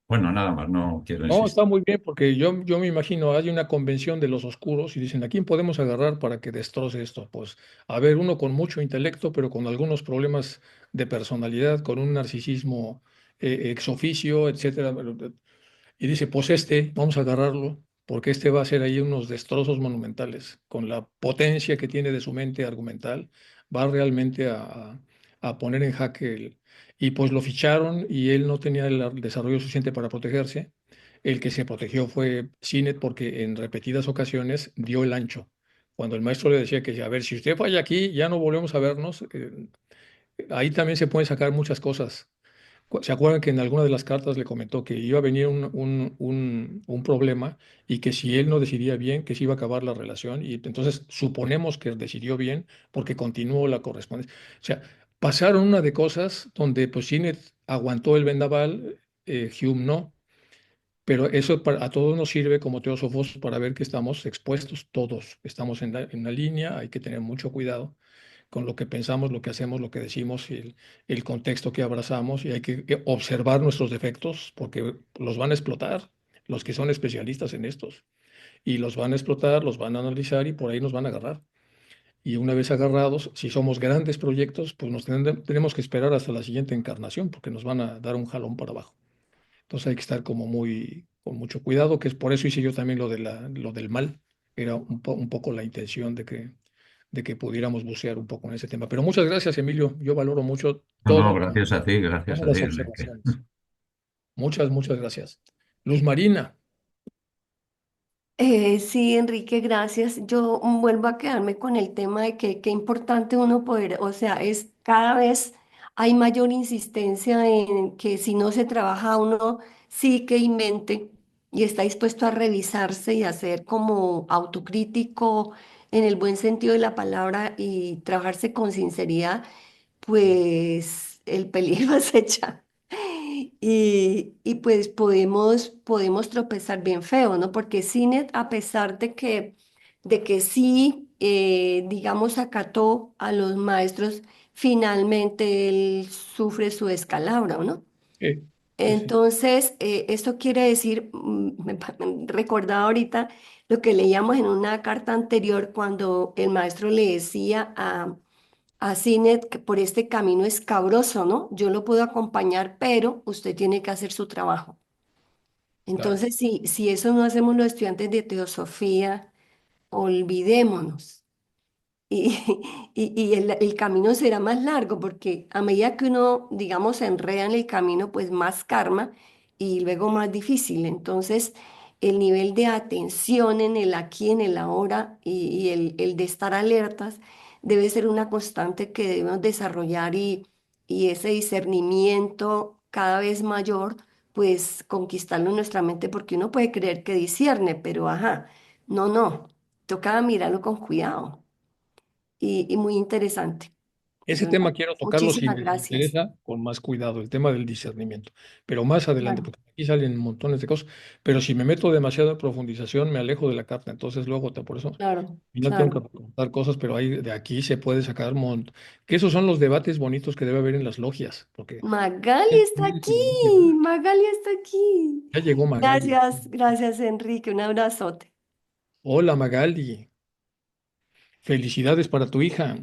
D: Bueno, nada más, no quiero
A: No,
D: insistir.
A: está muy bien porque yo me imagino, hay una convención de los oscuros y dicen, ¿a quién podemos agarrar para que destroce esto? Pues, a ver, uno con mucho intelecto, pero con algunos problemas de personalidad, con un narcisismo ex oficio, etcétera. Y dice, pues vamos a agarrarlo, porque va a hacer ahí unos destrozos monumentales. Con la potencia que tiene de su mente argumental, va realmente a poner en jaque y pues lo ficharon y él no tenía el desarrollo suficiente para protegerse. El que se protegió fue Cinet porque en repetidas ocasiones dio el ancho. Cuando el maestro le decía que, a ver, si usted falla aquí, ya no volvemos a vernos. Ahí también se pueden sacar muchas cosas. ¿Se acuerdan que en alguna de las cartas le comentó que iba a venir un problema y que si él no decidía bien, que se iba a acabar la relación? Y entonces suponemos que decidió bien porque continuó la correspondencia. O sea, pasaron una de cosas donde pues Sinet aguantó el vendaval, Hume no, pero eso a todos nos sirve como teósofos para ver que estamos expuestos todos, estamos en la línea, hay que tener mucho cuidado con lo que pensamos, lo que hacemos, lo que decimos, y el contexto que abrazamos, y hay que observar nuestros defectos porque los van a explotar los que son especialistas en estos, y los van a explotar, los van a analizar y por ahí nos van a agarrar. Y una vez agarrados, si somos grandes proyectos, pues tenemos que esperar hasta la siguiente encarnación porque nos van a dar un jalón para abajo. Entonces hay que estar como con mucho cuidado, que es por eso hice yo también lo del mal. Era un poco la intención de que pudiéramos bucear un poco en ese tema. Pero muchas gracias, Emilio. Yo valoro mucho
D: No, no,
A: todas
D: gracias a
A: las
D: ti, Enrique.
A: observaciones. Muchas, muchas gracias. Luz Marina,
C: Sí, Enrique, gracias. Yo vuelvo a quedarme con el tema de que qué importante uno poder, o sea, es cada vez hay mayor insistencia en que si no se trabaja uno sí que invente y está dispuesto a revisarse y a ser como autocrítico en el buen sentido de la palabra y trabajarse con sinceridad, pues el peligro acecha. Y pues podemos tropezar bien feo, ¿no? Porque Cinet, a pesar de que sí, digamos, acató a los maestros, finalmente él sufre su descalabro, ¿no?
A: sí, sí.
C: Entonces, esto quiere decir, recordaba ahorita lo que leíamos en una carta anterior cuando el maestro le decía a Cinet que por este camino escabroso, ¿no? Yo lo puedo acompañar, pero usted tiene que hacer su trabajo.
A: Claro.
C: Entonces, si eso no hacemos los estudiantes de teosofía, olvidémonos. Y, y el camino será más largo porque a medida que uno, digamos, se enreda en el camino, pues más karma y luego más difícil. Entonces, el nivel de atención en el aquí, en el ahora y el de estar alertas debe ser una constante que debemos desarrollar y ese discernimiento cada vez mayor, pues conquistarlo en nuestra mente porque uno puede creer que discierne, pero ajá, no, no, toca mirarlo con cuidado y muy interesante.
A: Ese
C: Entonces,
A: tema quiero tocarlo si
C: muchísimas
A: les
C: gracias.
A: interesa con más cuidado, el tema del discernimiento, pero más adelante,
C: Claro,
A: porque aquí salen montones de cosas, pero si me meto demasiado en profundización me alejo de la carta, entonces luego por eso al
C: claro,
A: final tengo
C: claro.
A: que contar cosas, pero de aquí se puede sacar que esos son los debates bonitos que debe haber en las logias, porque
C: Magali está aquí, Magali está aquí.
A: ya llegó Magali.
C: Gracias, gracias Enrique, un abrazote.
A: Hola Magali, felicidades para tu hija.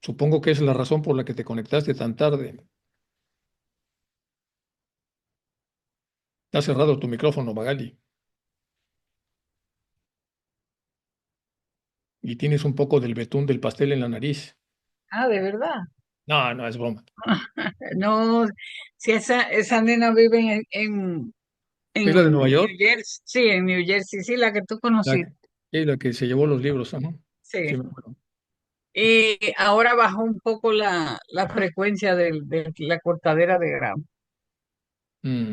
A: Supongo que es la razón por la que te conectaste tan tarde. Te has cerrado tu micrófono, Magali, y tienes un poco del betún del pastel en la nariz.
E: Ah, ¿de verdad?
A: No, no, es broma.
E: No, si esa nena vive
A: ¿Es la de
E: en
A: Nueva
E: New
A: York?
E: Jersey, sí, en New Jersey, sí, la que tú
A: La,
E: conociste,
A: la que se llevó los libros. Ajá. Sí,
E: sí.
A: me acuerdo.
E: Y ahora bajó un poco la frecuencia de la cortadera de grama.
A: Mm,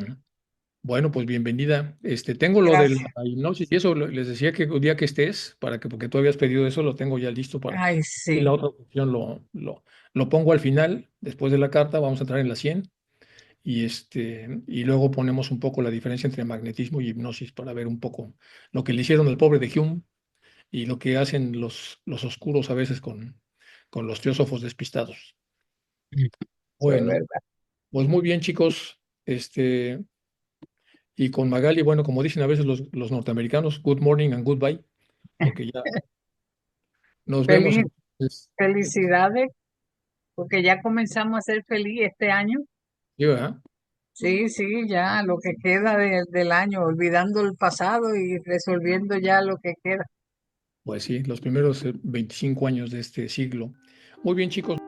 A: Bueno, pues bienvenida. Tengo lo de
E: Gracias.
A: la hipnosis y eso les decía que un día que estés, porque tú habías pedido eso, lo tengo ya listo para.
E: Ay,
A: Y la
E: sí.
A: otra opción lo pongo al final, después de la carta, vamos a entrar en la 100 y luego ponemos un poco la diferencia entre magnetismo y hipnosis para ver un poco lo que le hicieron al pobre de Hume y lo que hacen los oscuros a veces con los teósofos despistados.
E: Eso es
A: Bueno,
E: verdad.
A: pues muy bien, chicos. Y con Magali, bueno, como dicen a veces los norteamericanos, good morning and goodbye, porque ya nos vemos
E: Feliz,
A: entonces.
E: felicidades, porque ya comenzamos a ser feliz este año.
A: Sí, ¿verdad?
E: Sí, sí, ya lo que queda del año, olvidando el pasado y resolviendo ya lo que queda.
A: Pues sí, los primeros 25 años de este siglo. Muy bien, chicos.